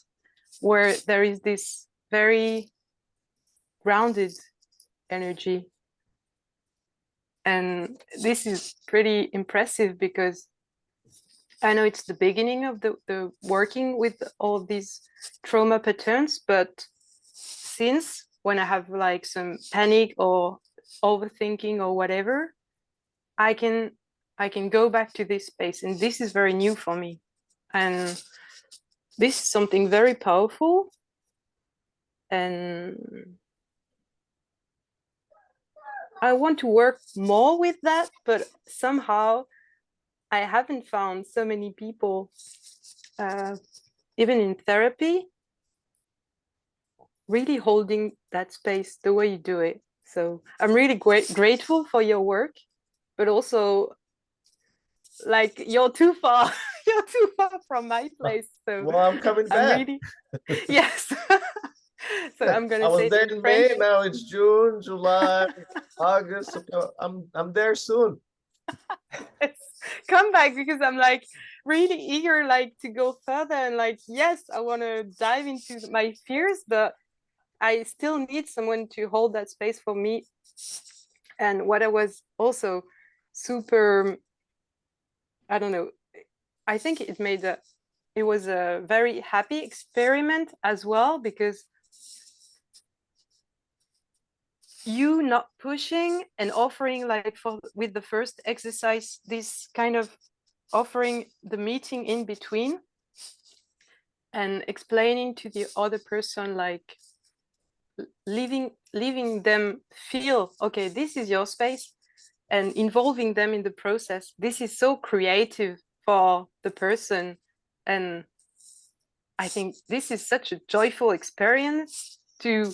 where there is this very grounded energy. And this is pretty impressive because I know it's the beginning of the working with all of these trauma patterns, but since when I have like some panic or overthinking or whatever, I can go back to this space, and this is very new for me. And this is something very powerful. And I want to work more with that, but somehow I haven't found so many people, even in therapy, really holding that space the way you do it. So I'm really grateful for your work, but also like you're too far, you're too far from my place. So well, I'm coming back. Really, yes. So I'm gonna I was say there it in in French. May. Now it's June, July, August. I'm there soon. Come back, because I'm like really eager like to go further, and like yes, I want to dive into my fears, but I still need someone to hold that space for me. And what I was also super, I don't know, I think it was a very happy experiment as well, because you not pushing and offering like with the first exercise, this kind of offering the meeting in between and explaining to the other person, like leaving them feel, okay, this is your space, and involving them in the process. This is so creative for the person. And I think this is such a joyful experience to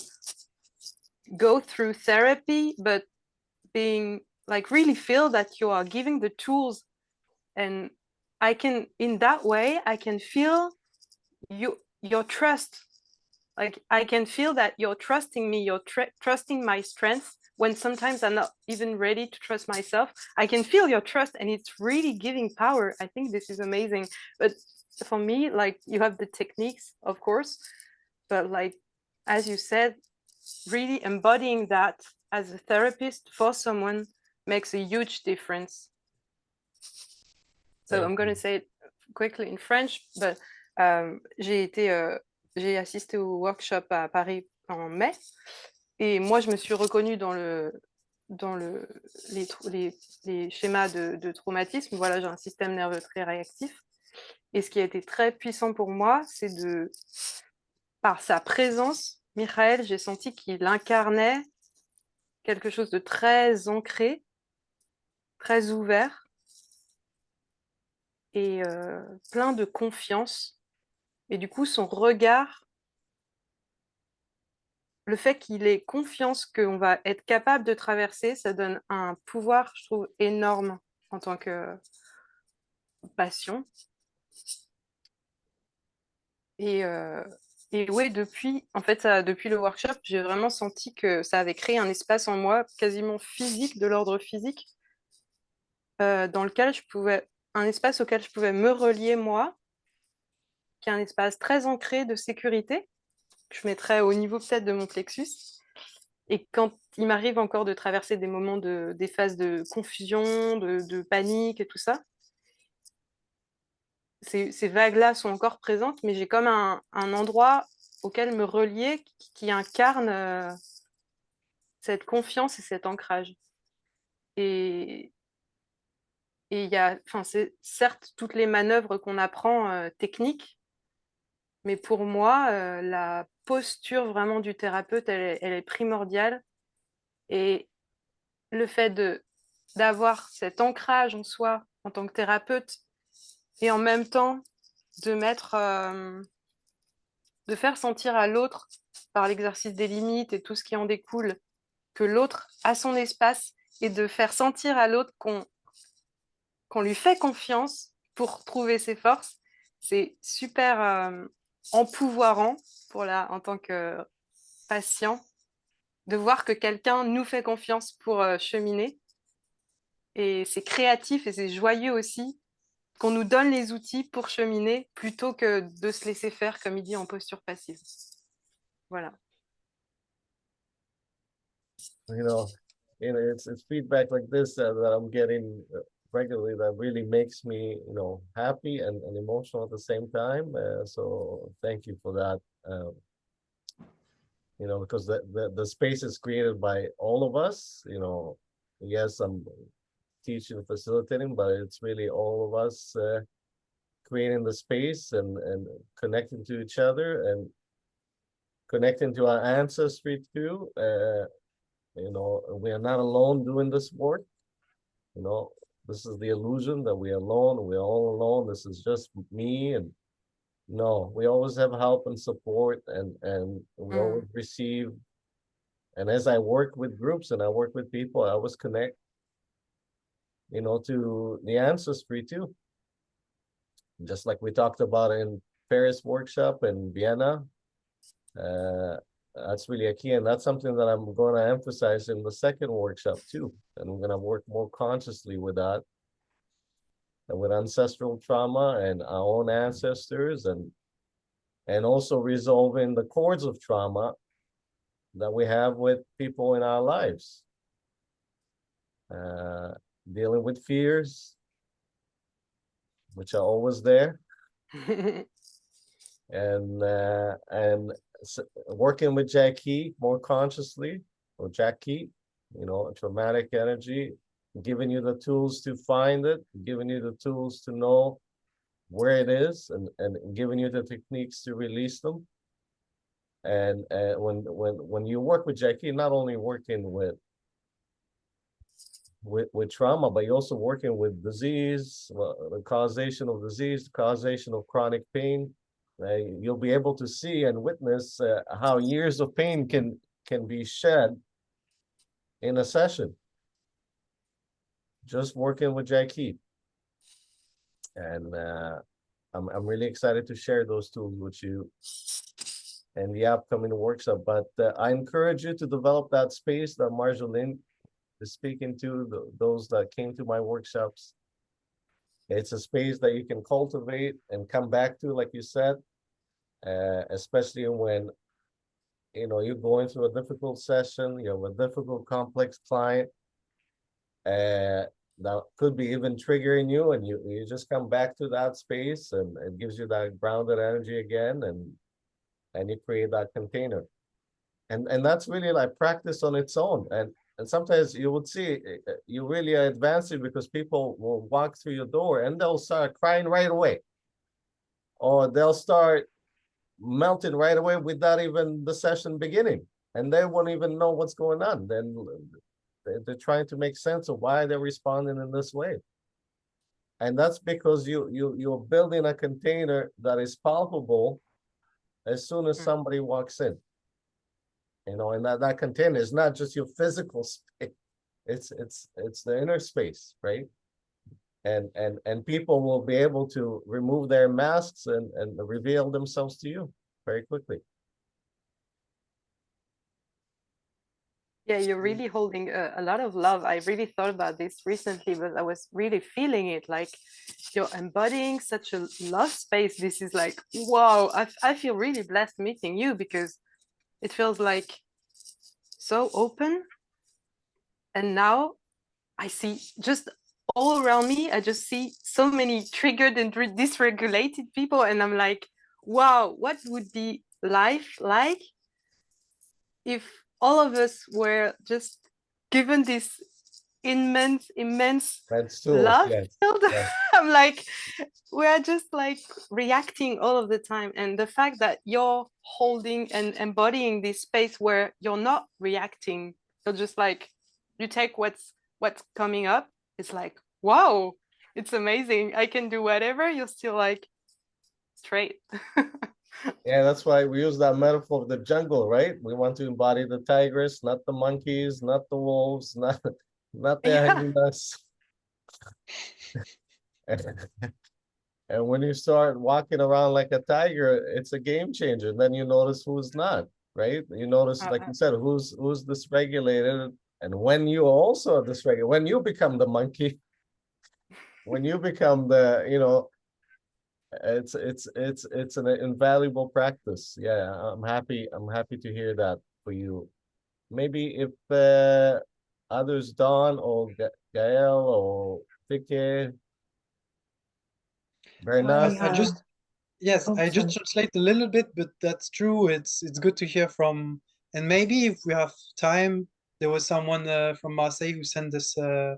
go through therapy, but being like really feel that you are giving the tools. And I can, in that way, I can feel your trust. Like I can feel that you're trusting me, you're trusting my strength when sometimes I'm not even ready to trust myself. I can feel your trust, and it's really giving power. I think this is amazing. But for me, like you have the techniques, of course, but like as you said, really embodying that as a therapist for someone makes a huge difference. So I'm going to say it quickly in French, but j'ai assisté au workshop à Paris en mai, et moi je me suis reconnue dans les schémas de traumatisme. Voilà, j'ai un système nerveux très réactif, et ce qui a été très puissant pour moi, c'est par sa présence, Michael, j'ai senti qu'il incarnait quelque chose de très ancré, très ouvert, et plein de confiance. Et du coup, son regard, le fait qu'il ait confiance qu'on va être capable de traverser, ça donne un pouvoir, je trouve, énorme en tant que patient. Et oui, depuis le workshop, j'ai vraiment senti que ça avait créé un espace en moi quasiment physique, de l'ordre physique, dans lequel un espace auquel je pouvais me relier moi, qui est un espace très ancré de sécurité, que je mettrais au niveau peut-être de mon plexus. Et quand il m'arrive encore de traverser des moments des phases de confusion, de panique et tout ça, ces vagues-là sont encore présentes, mais j'ai comme un endroit auquel me relier qui incarne cette confiance et cet ancrage. Et il y a, c'est certes toutes les manœuvres qu'on apprend techniques, mais pour moi, la posture vraiment du thérapeute, elle est primordiale. Et le fait d'avoir cet ancrage en soi en tant que thérapeute, et en même temps de faire sentir à l'autre, par l'exercice des limites et tout ce qui en découle, que l'autre a son espace, et de faire sentir à l'autre qu'on lui fait confiance pour trouver ses forces, c'est super empouvoirant en tant que patient, de voir que quelqu'un nous fait confiance pour cheminer. Et c'est créatif et c'est joyeux aussi qu'on nous donne les outils pour cheminer plutôt que de se laisser faire, comme il dit, en posture passive. Voilà. It's feedback like this that I'm getting regularly that really makes me, happy and emotional at the same time. So thank you for that. Because the space is created by all of us. Yes, I'm teaching, facilitating, but it's really all of us creating the space and connecting to each other and connecting to our ancestry too. We are not alone doing this work. This is the illusion that we're alone. We're all alone. This is just me. And no, we always have help and support, and we always receive. And as I work with groups and I work with people, I always connect, to the ancestry too. Just like we talked about in Paris workshop in Vienna. That's really a key, and that's something that I'm going to emphasize in the second workshop too. And we're going to work more consciously with that, and with ancestral trauma and our own ancestors, and also resolving the cords of trauma that we have with people in our lives. Dealing with fears, which are always there, and working with Jackie more consciously, or Jackie, traumatic energy, giving you the tools to find it, giving you the tools to know where it is, and giving you the techniques to release them. And when you work with Jackie, not only working with trauma, but you're also working with disease, the causation of disease, the causation of chronic pain. You'll be able to see and witness how years of pain can be shed in a session, just working with Jackie. And I'm really excited to share those tools with you in the upcoming workshop. But I encourage you to develop that space that Marjolaine is speaking to, those that came to my workshops. It's a space that you can cultivate and come back to, like you said, especially when you're going through a difficult session, you have a difficult, complex client, that could be even triggering you, and you just come back to that space, and it gives you that grounded energy again, and you create that container. And that's really like practice on its own. And sometimes you would see you really are advancing because people will walk through your door and they'll start crying right away, or they'll start melting right away without even the session beginning, and they won't even know what's going on. Then they're trying to make sense of why they're responding in this way. And that's because you're building a container that is palpable as soon as somebody walks in. And that container is not just your physical space, it's the inner space, right? And people will be able to remove their masks and reveal themselves to you very quickly. Yeah, you're really holding a lot of love. I really thought about this recently, but I was really feeling it, like you're embodying such a love space. This is like, wow, I feel really blessed meeting you, because it feels like so open. And now I see just all around me, I just see so many triggered and dysregulated people. And I'm like, wow, what would be life like if all of us were just given this immense love field? Yes. I'm like, we're just like reacting all of the time. And the fact that you're holding and embodying this space where you're not reacting, you're just like, you take what's coming up. It's like, wow, it's amazing. I can do whatever. You're still like straight. Yeah, that's why we use that metaphor of the jungle, right? We want to embody the tigers, not the monkeys, not the wolves, not the hyenas. And when you start walking around like a tiger, it's a game changer. Then you notice who's not, right? You notice, like you said, who's dysregulated. And when you also dysregulate, when you become the monkey, when you become the, it's an invaluable practice. Yeah, I'm happy to hear that for you. Maybe if others, Dawn or Gael or Vicky, Bernard. I just translate a little bit, but that's true. It's good to hear from, and maybe if we have time, there was someone from Marseille who sent us a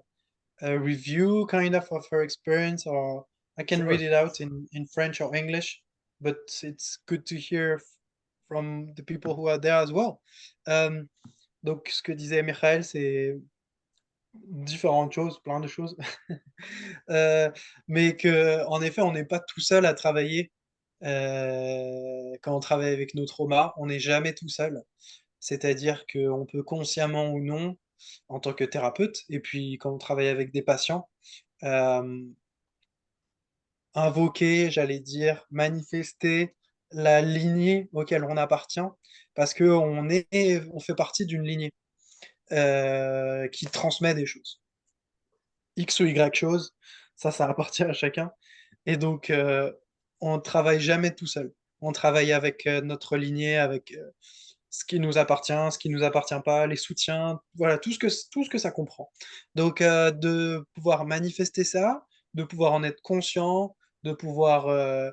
review kind of her experience, or I can read it out in French or English, but it's good to hear from the people who are there as well. Donc, ce que disait Michael, c'est différentes choses, plein de choses. Mais que, en effet, on n'est pas tout seul à travailler. Quand on travaille avec nos traumas, on n'est jamais tout seul. C'est-à-dire qu'on peut consciemment ou non, en tant que thérapeute, et puis quand on travaille avec des patients, invoquer, j'allais dire, manifester la lignée auquel on appartient, parce qu'on fait partie d'une lignée qui transmet des choses. X ou Y choses, ça appartient à chacun. Et donc, on ne travaille jamais tout seul. On travaille avec notre lignée, avec ce qui nous appartient, ce qui ne nous appartient pas, les soutiens, voilà, tout ce que ça comprend. Donc, de pouvoir manifester ça, de pouvoir en être conscient, de pouvoir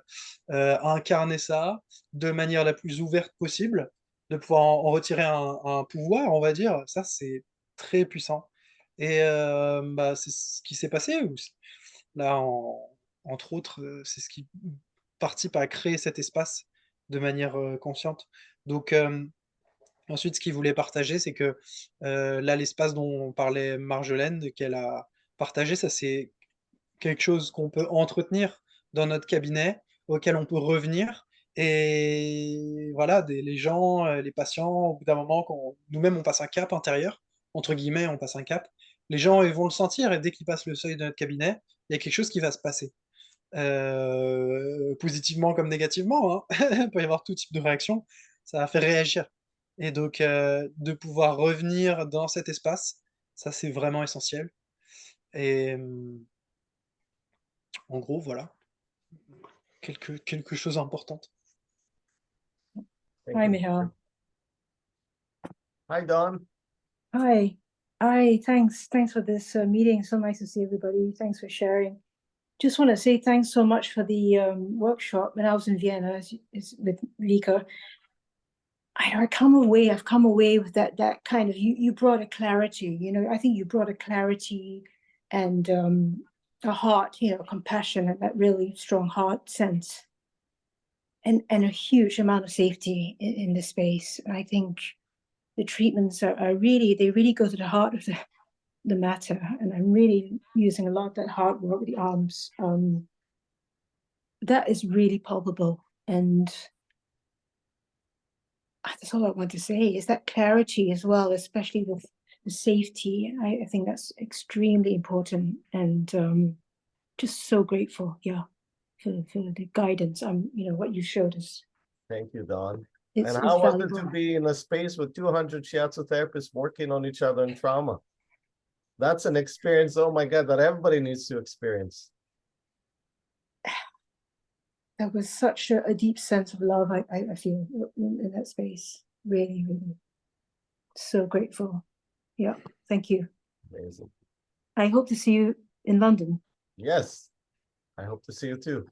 incarner ça de manière la plus ouverte possible, de pouvoir en retirer un pouvoir, on va dire, ça, c'est très puissant. Et bah, c'est ce qui s'est passé. Là, entre autres, c'est ce qui participe à créer cet espace de manière consciente. Donc, ensuite, ce qu'il voulait partager, c'est que là, l'espace dont parlait Marjolaine, qu'elle a partagé, ça c'est quelque chose qu'on peut entretenir dans notre cabinet, auquel on peut revenir. Et voilà, les gens, les patients, au bout d'un moment, quand nous-mêmes on passe un cap intérieur, entre guillemets, on passe un cap, les gens ils vont le sentir et dès qu'ils passent le seuil de notre cabinet, il y a quelque chose qui va se passer. Positivement comme négativement, hein. Il peut y avoir tout type de réaction, ça va faire réagir. Et donc, de pouvoir revenir dans cet espace, ça c'est vraiment essentiel. Et en gros, voilà, quelque chose d'important. Hi, Michal. Hi, Dawn. Hi. Hi, thanks for this meeting. So nice to see everybody. Thanks for sharing. Just want to say thanks so much for the workshop when I was in Vienna with Vika. I've come away with that kind of, you brought a clarity, you know, I think you brought a clarity and a heart, you know, compassion and that really strong heart sense and a huge amount of safety in the space. And I think the treatments are really, they really go to the heart of the matter. And I'm really using a lot of that heart work with the arms. That is really palpable. And that's all I want to say is that clarity as well, especially with the safety. I think that's extremely important and just so grateful, yeah, for the guidance. You know, what you showed us. Thank you, Dawn. It's And how was it valuable. to be in a space with 200 shiatsu therapists working on each other in trauma? That's an experience, oh my God, that everybody needs to experience. There was such a deep sense of love I feel in that space. Really, really. So grateful. Yeah, thank you. Amazing. I hope to see you in London. Yes, I hope to see you too.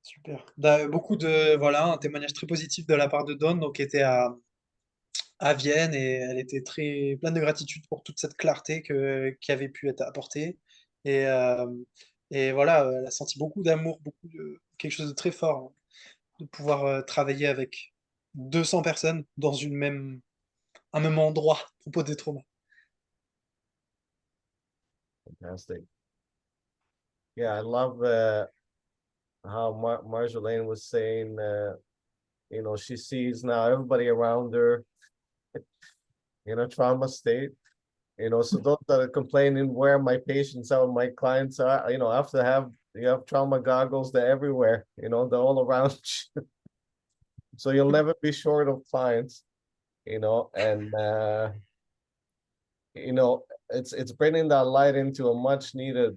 Super. Beaucoup de, voilà, un témoignage très positif de la part de Dawn, donc qui était à Vienne et elle était très pleine de gratitude pour toute cette clarté qui avait pu être apportée. Et, euh, et voilà, elle a senti beaucoup d'amour, quelque chose de très fort, hein, de pouvoir travailler avec 200 personnes dans un même endroit à propos des traumas. Fantastic. Yeah, I love how Marjolaine was saying, you know, she sees now everybody around her in a trauma state. You know, so those that are complaining where my patients are, my clients are, you know, you have trauma goggles, they're everywhere, you know, they're all around you. So you'll never be short of clients, you know, and you know, it's bringing that light into a much needed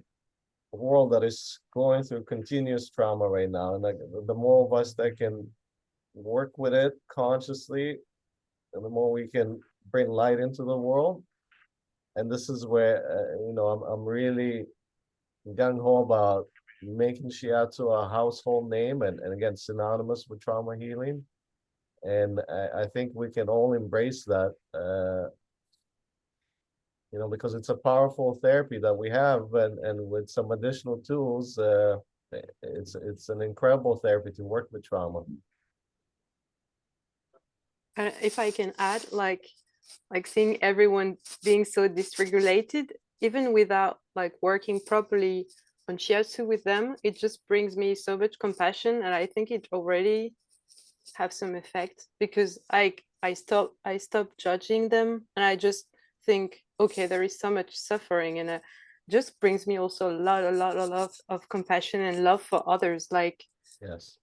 world that is going through continuous trauma right now. And like the more of us that can work with it consciously, and the more we can bring light into the world. And this is where you know, I'm really gung-ho about making Shiatsu a household name and again synonymous with trauma healing. And I think we can all embrace that, you know, because it's a powerful therapy that we have, and with some additional tools, it's an incredible therapy to work with trauma. If I can add, like seeing everyone being so dysregulated, even without like working properly on Shiatsu with them, it just brings me so much compassion, and I think it already have some effect because I stop judging them, and I just think, okay, there is so much suffering, and it just brings me also a lot of compassion and love for others, like Yes.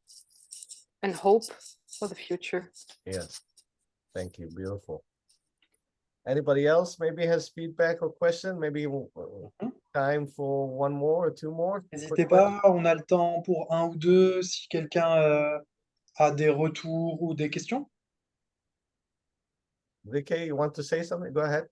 and hope for the future. Yes. Thank you. Beautiful. Anybody else maybe has feedback or question? Maybe time for one more or two more. N'hésitez pas, on a le temps pour un ou deux si quelqu'un a des retours ou des questions. Vicky, you want to say something? Go ahead.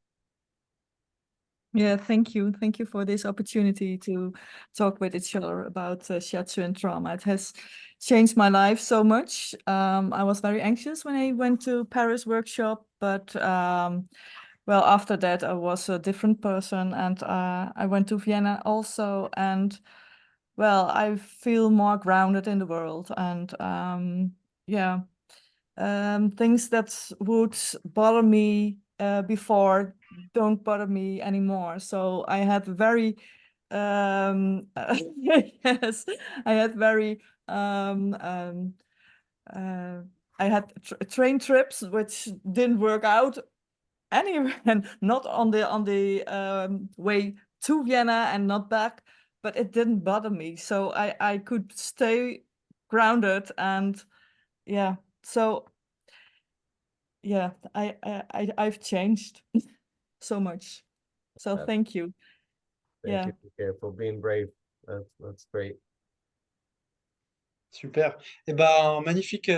Yeah, thank you. Thank you for this opportunity to talk with each other about Shiatsu and trauma. It has changed my life so much. I was very anxious when I went to Paris workshop, but well, after that, I was a different person, and I went to Vienna also, and well, I feel more grounded in the world, and yeah, things that would bother me before don't bother me anymore. So I had very yes, I had very I had train trips which didn't work out anywhere, and not on the way to Vienna and not back, but it didn't bother me. So I could stay grounded, and yeah, so yeah, I've changed so much. So thank you. Thank you for being brave. That's great. Super. Et ben, un magnifique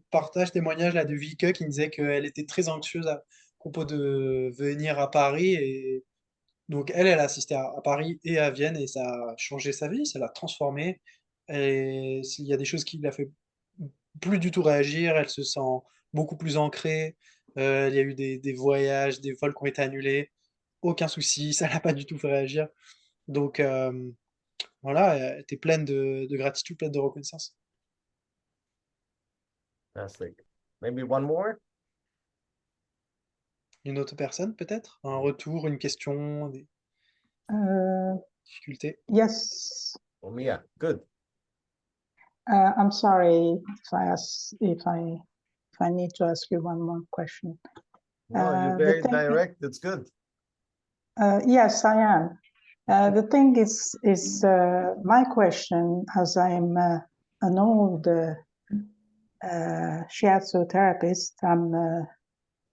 partage, témoignage là, de Vike qui me disait qu'elle était très anxieuse à propos de venir à Paris. Et donc, elle a assisté à Paris et à Vienne et ça a changé sa vie, ça l'a transformée. Et il y a des choses qui l'a fait plus du tout réagir, elle se sent beaucoup plus ancrée. Il y a eu des voyages, des vols qui ont été annulés. Aucun souci, ça l'a pas du tout fait réagir. Donc, voilà, elle était pleine de gratitude, pleine de reconnaissance. Fantastic. Maybe one more? Une autre personne, peut-être? Un retour, une question, des difficultés? Yes, Oh, Mia, good. I'm sorry if I need to ask you one more question. No, you're The very thing- direct. It's good. Yes, I am. The thing is my question, as I'm an old shiatsu therapist, I'm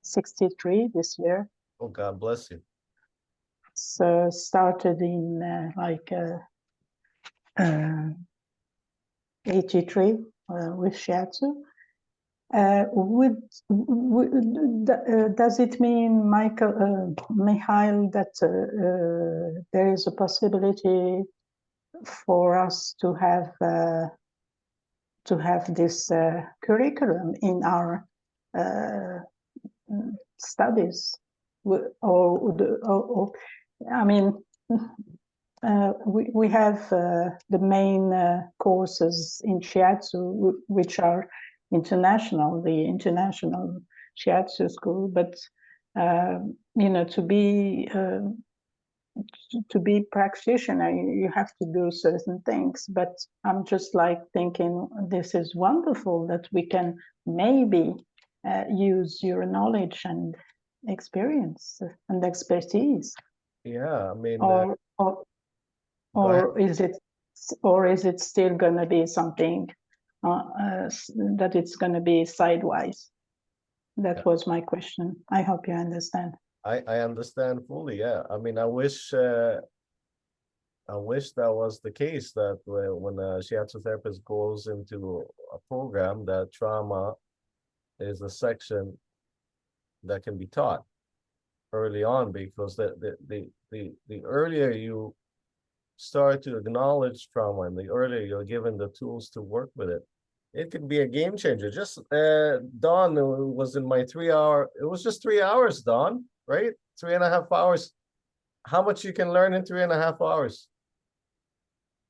63 this year. Oh, God bless you. So started in 83 with shiatsu. Does it mean, Michael, that there is a possibility for us to have this curriculum in our studies, I mean, we have the main courses in shiatsu, which are international, the international shiatsu school, but to be practitioner, you have to do certain things. But I'm just like thinking, this is wonderful that we can maybe use your knowledge and experience and expertise. Yeah, I mean, or is it still going to be something that it's going to be sidewise? That was my question. I hope you understand. I understand fully. Yeah, I mean, I wish that was the case, that when a shiatsu therapist goes into a program, that trauma is a section that can be taught early on, because the earlier you start to acknowledge trauma and the earlier you're given the tools to work with it, it could be a game changer. Just Dawn was in my 3 hour, it was just 3 hours, Dawn, right? 3.5 hours. How much you can learn in 3.5 hours?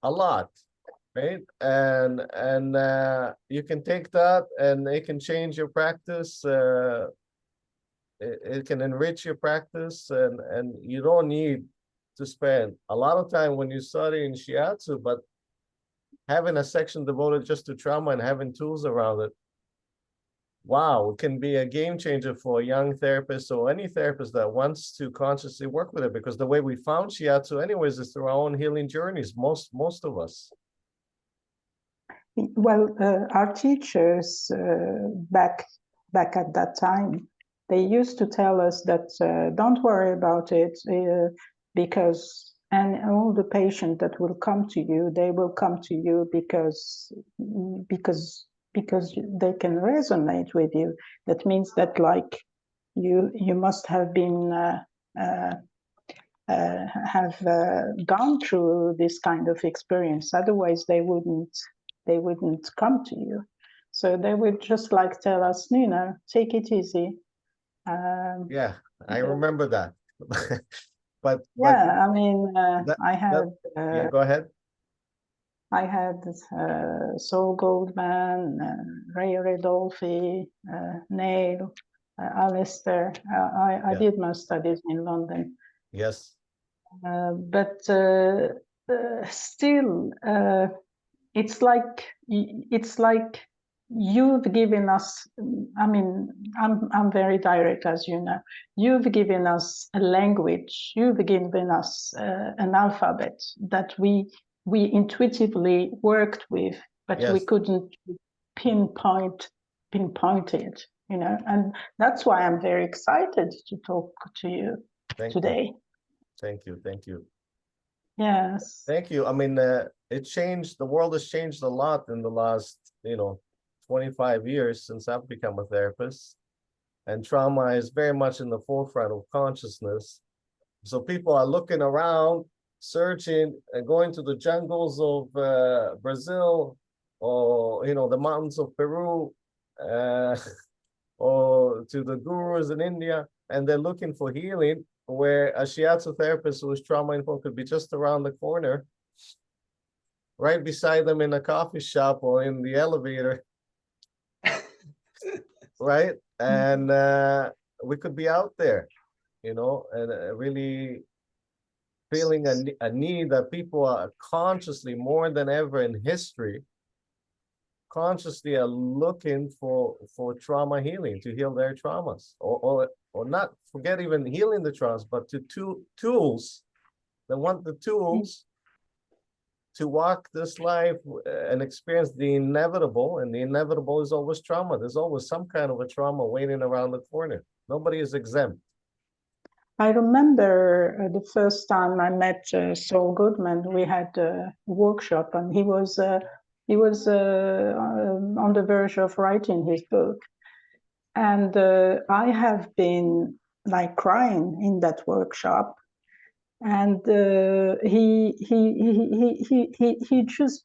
A lot, right? And you can take that and it can change your practice. It can enrich your practice, and you don't need to spend a lot of time when you study in shiatsu, but having a section devoted just to trauma and having tools around it, wow, it can be a game changer for a young therapist or any therapist that wants to consciously work with it. Because the way we found shiatsu anyways is through our own healing journeys, most of us. Well, our teachers back at that time, they used to tell us that don't worry about it, because all the patient that will come to you, they will come to you because they can resonate with you. That means that like you must have been gone through this kind of experience. Otherwise, they wouldn't come to you. So they would just like tell us, take it easy. Yeah, I remember that. but yeah, I mean, I had. Yeah, go ahead. I had Saul Goldman, Ray Ridolfi, Neil, Alistair. I did my studies in London. Yes. But still, it's like you've given us. I mean, I'm very direct, as you know. You've given us a language. You've given us an alphabet that we intuitively worked with, but we couldn't pinpoint it, and that's why I'm very excited to talk to you today. Thank you. Yes. Thank you. I mean, it changed, the world has changed a lot in the last, 25 years since I've become a therapist. And trauma is very much in the forefront of consciousness. So people are looking around, searching, and going to the jungles of Brazil, or the mountains of Peru, or to the gurus in India, and they're looking for healing, where a shiatsu therapist who is trauma informed could be just around the corner, right beside them in a coffee shop or in the elevator, right? And we could be out there, and really feeling a need that people are consciously, more than ever in history, consciously are looking for trauma healing, to heal their traumas, or not forget even healing the traumas, but to tools. They want the tools to walk this life and experience the inevitable, and the inevitable is always trauma. There's always some kind of a trauma waiting around the corner. Nobody is exempt. I remember the first time I met Saul Goodman. We had a workshop, and he was on the verge of writing his book, and I have been like crying in that workshop. And he just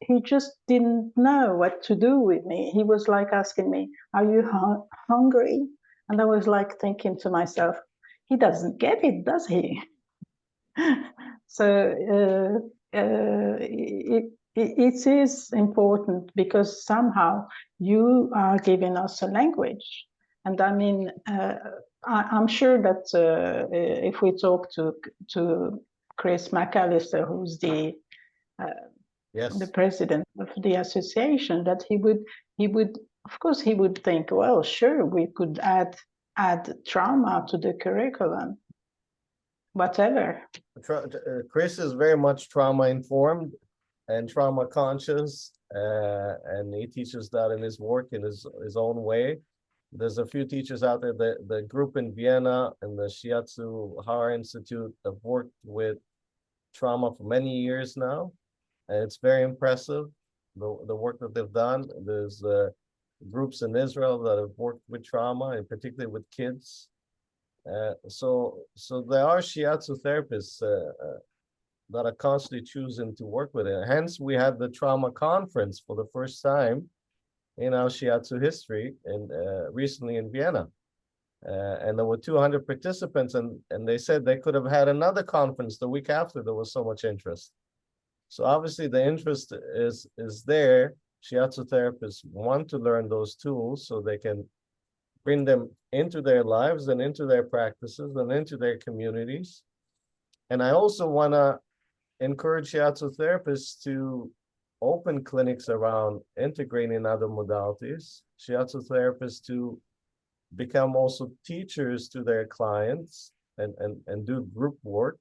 didn't know what to do with me. He was like asking me, "Are you hungry?" And I was like thinking to myself, he doesn't get it, does he? So it is important, because somehow you are giving us a language. And I mean, I'm sure that if we talk to Chris McAllister, who's the president of the association, that he would, of course, he would think, well, sure, we could add trauma to the curriculum, whatever. Chris is very much trauma informed and trauma conscious, and he teaches that in his work in his own way. There's a few teachers out there. The group in Vienna and the Shiatsu Hara Institute have worked with trauma for many years now, and it's very impressive, the work that they've done. There's groups in Israel that have worked with trauma, and particularly with kids. So there are shiatsu therapists that are constantly choosing to work with it. Hence, we had the trauma conference for the first time in our shiatsu history, recently in Vienna. And there were 200 participants, and they said they could have had another conference the week after. There was so much interest. So obviously the interest is there. Shiatsu therapists want to learn those tools so they can bring them into their lives and into their practices and into their communities. And I also want to encourage shiatsu therapists to open clinics around integrating other modalities. Shiatsu therapists to become also teachers to their clients and do group work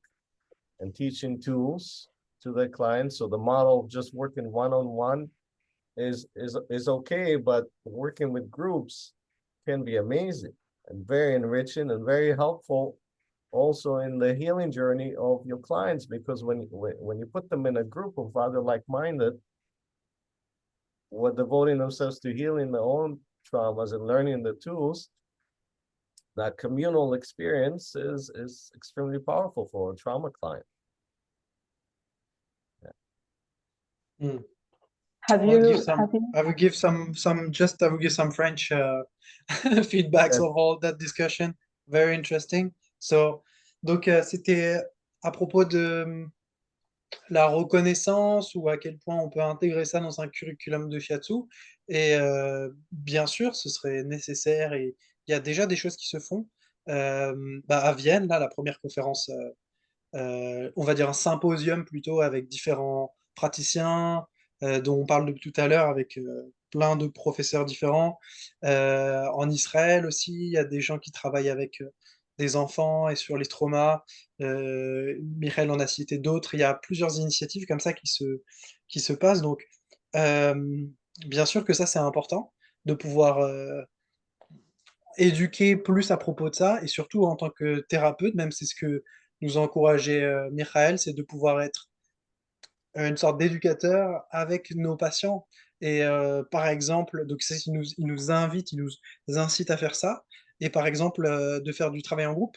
and teaching tools to their clients. So the model of just working one-on-one is okay, but working with groups can be amazing and very enriching and very helpful also in the healing journey of your clients, because when you put them in a group of other like-minded who are devoting themselves to healing their own traumas and learning the tools, that communal experience is extremely powerful for a trauma client. Yeah. I will give some French feedbacks of all that discussion. Very interesting. Donc c'était à propos de la reconnaissance, ou à quel point on peut intégrer ça dans un curriculum de shiatsu. Et bien sûr, ce serait nécessaire, et il y a déjà des choses qui se font. À Vienne, là, la première conférence, on va dire un symposium plutôt, avec différents praticiens, dont on parle depuis tout à l'heure, avec plein de professeurs différents. En Israël aussi, il y a des gens qui travaillent avec des enfants et sur les traumas. Michael en a cité d'autres. Il y a plusieurs initiatives comme ça qui se passent. Donc, bien sûr que ça, c'est important de pouvoir éduquer plus à propos de ça, et surtout en tant que thérapeute, même c'est ce que nous a encouragé Michael, c'est de pouvoir être une sorte d'éducateur avec nos patients. Et par exemple, donc il nous invite, il nous incite à faire ça. Et par exemple, de faire du travail en groupe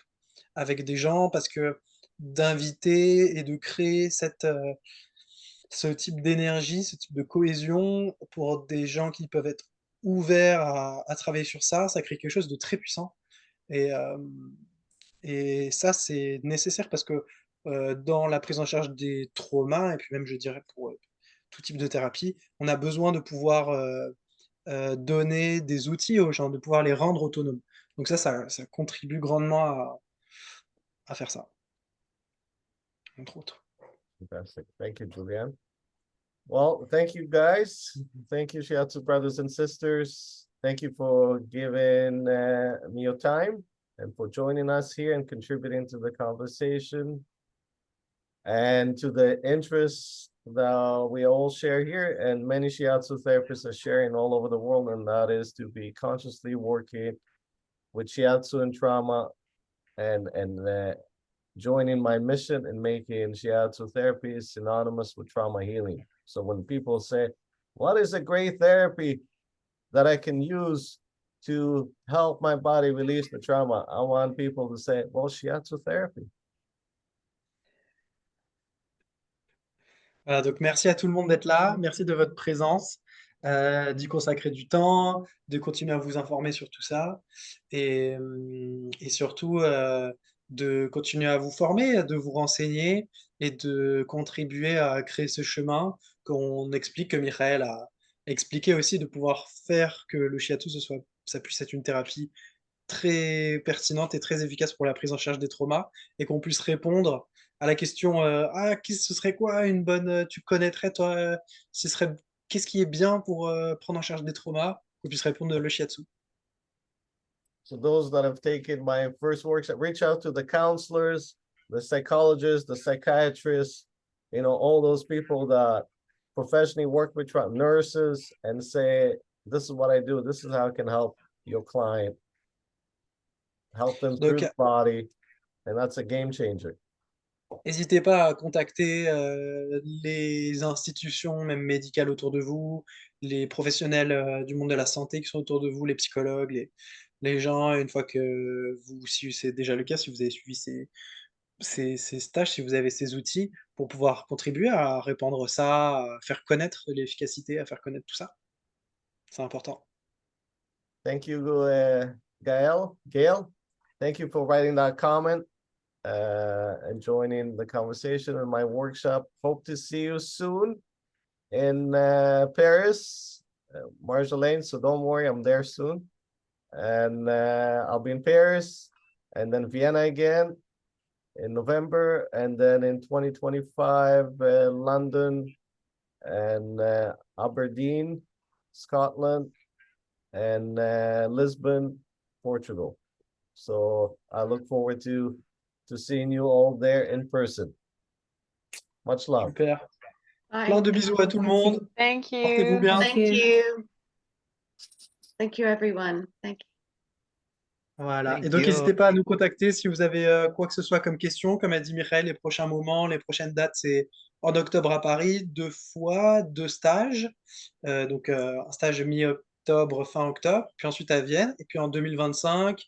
avec des gens, parce que d'inviter et de créer ce type d'énergie, ce type de cohésion pour des gens qui peuvent être ouverts à travailler sur ça, ça crée quelque chose de très puissant. Et, et ça, c'est nécessaire parce que dans la prise en charge des traumas, et puis même, je dirais, pour tout type de thérapie, on a besoin de pouvoir donner des outils aux gens, de pouvoir les rendre autonomes. Donc ça contribue grandement à faire ça, entre autres. Fantastic. Thank you, Julianne. Well, thank you guys. Thank you, Shiatsu brothers and sisters. Thank you for giving me your time and for joining us here and contributing to the conversation and to the interests that we all share here and many Shiatsu therapists are sharing all over the world, and that is to be consciously working with Shiatsu and trauma and joining my mission in making Shiatsu therapy synonymous with trauma healing. So when people say, what is a great therapy that I can use to help my body release the trauma? I want people to say, well, Shiatsu therapy. Voilà, donc merci à tout le monde d'être là, merci de votre présence, d'y consacrer du temps, de continuer à vous informer sur tout ça et surtout de continuer à vous former, de vous renseigner et de contribuer à créer ce chemin qu'on explique, que Michael a expliqué aussi, de pouvoir faire que le shiatsu, ça puisse être une thérapie très pertinente et très efficace pour la prise en charge des traumas et qu'on puisse répondre à la question ce serait quoi une bonne tu connaîtrais toi qu'est-ce qui est bien pour prendre en charge des traumas, qu'on puisse répondre le shiatsu. So those that have taken my first workshop, reach out to the counselors, the psychologists, the psychiatrists, all those people that professionally work with nurses and say, this is what I do, this is how I can help your client. Help them through the body, and that's a game changer. N'hésitez pas à contacter les institutions, même médicales autour de vous, les professionnels du monde de la santé qui sont autour de vous, les psychologues, les gens, une fois que si c'est déjà le cas, si vous avez suivi ces stages, si vous avez ces outils, pour pouvoir contribuer à répandre ça, à faire connaître l'efficacité, à faire connaître tout ça. C'est important. Thank you, Gail. Thank you for writing that comment and joining the conversation in my workshop. Hope to see you soon in Paris, Marjolaine. So don't worry, I'm there soon. And I'll be in Paris and then Vienna again in November. And then in 2025, London and Aberdeen, Scotland, and Lisbon, Portugal. So I look forward to seeing you all there in person. Much love. Super. Plein de bisous à tout le monde. Thank you. Portez-vous bien. Thank you. Thank you, everyone. Thank you. Voilà. Thank Et donc, you. n'hésitez pas à nous contacter si vous avez quoi que ce soit comme question. Comme a dit Michael, les prochains moments, les prochaines dates, c'est en octobre à Paris, 2 fois, 2 stages. Donc, un stage mi-octobre, fin octobre, puis ensuite à Vienne. Et puis en 2025,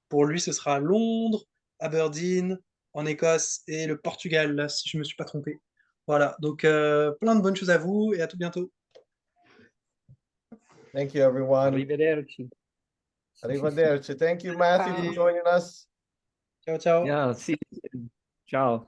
pour lui, ce sera à Londres, Aberdeen, en Écosse et le Portugal, là, si je ne me suis pas trompé. Voilà. Donc, plein de bonnes choses à vous et à tout bientôt. Thank you, everyone. Arrivederci. Arrivederci. Thank you, Matthew, for Bye. joining us. Ciao, ciao. Yeah, see you soon. Ciao.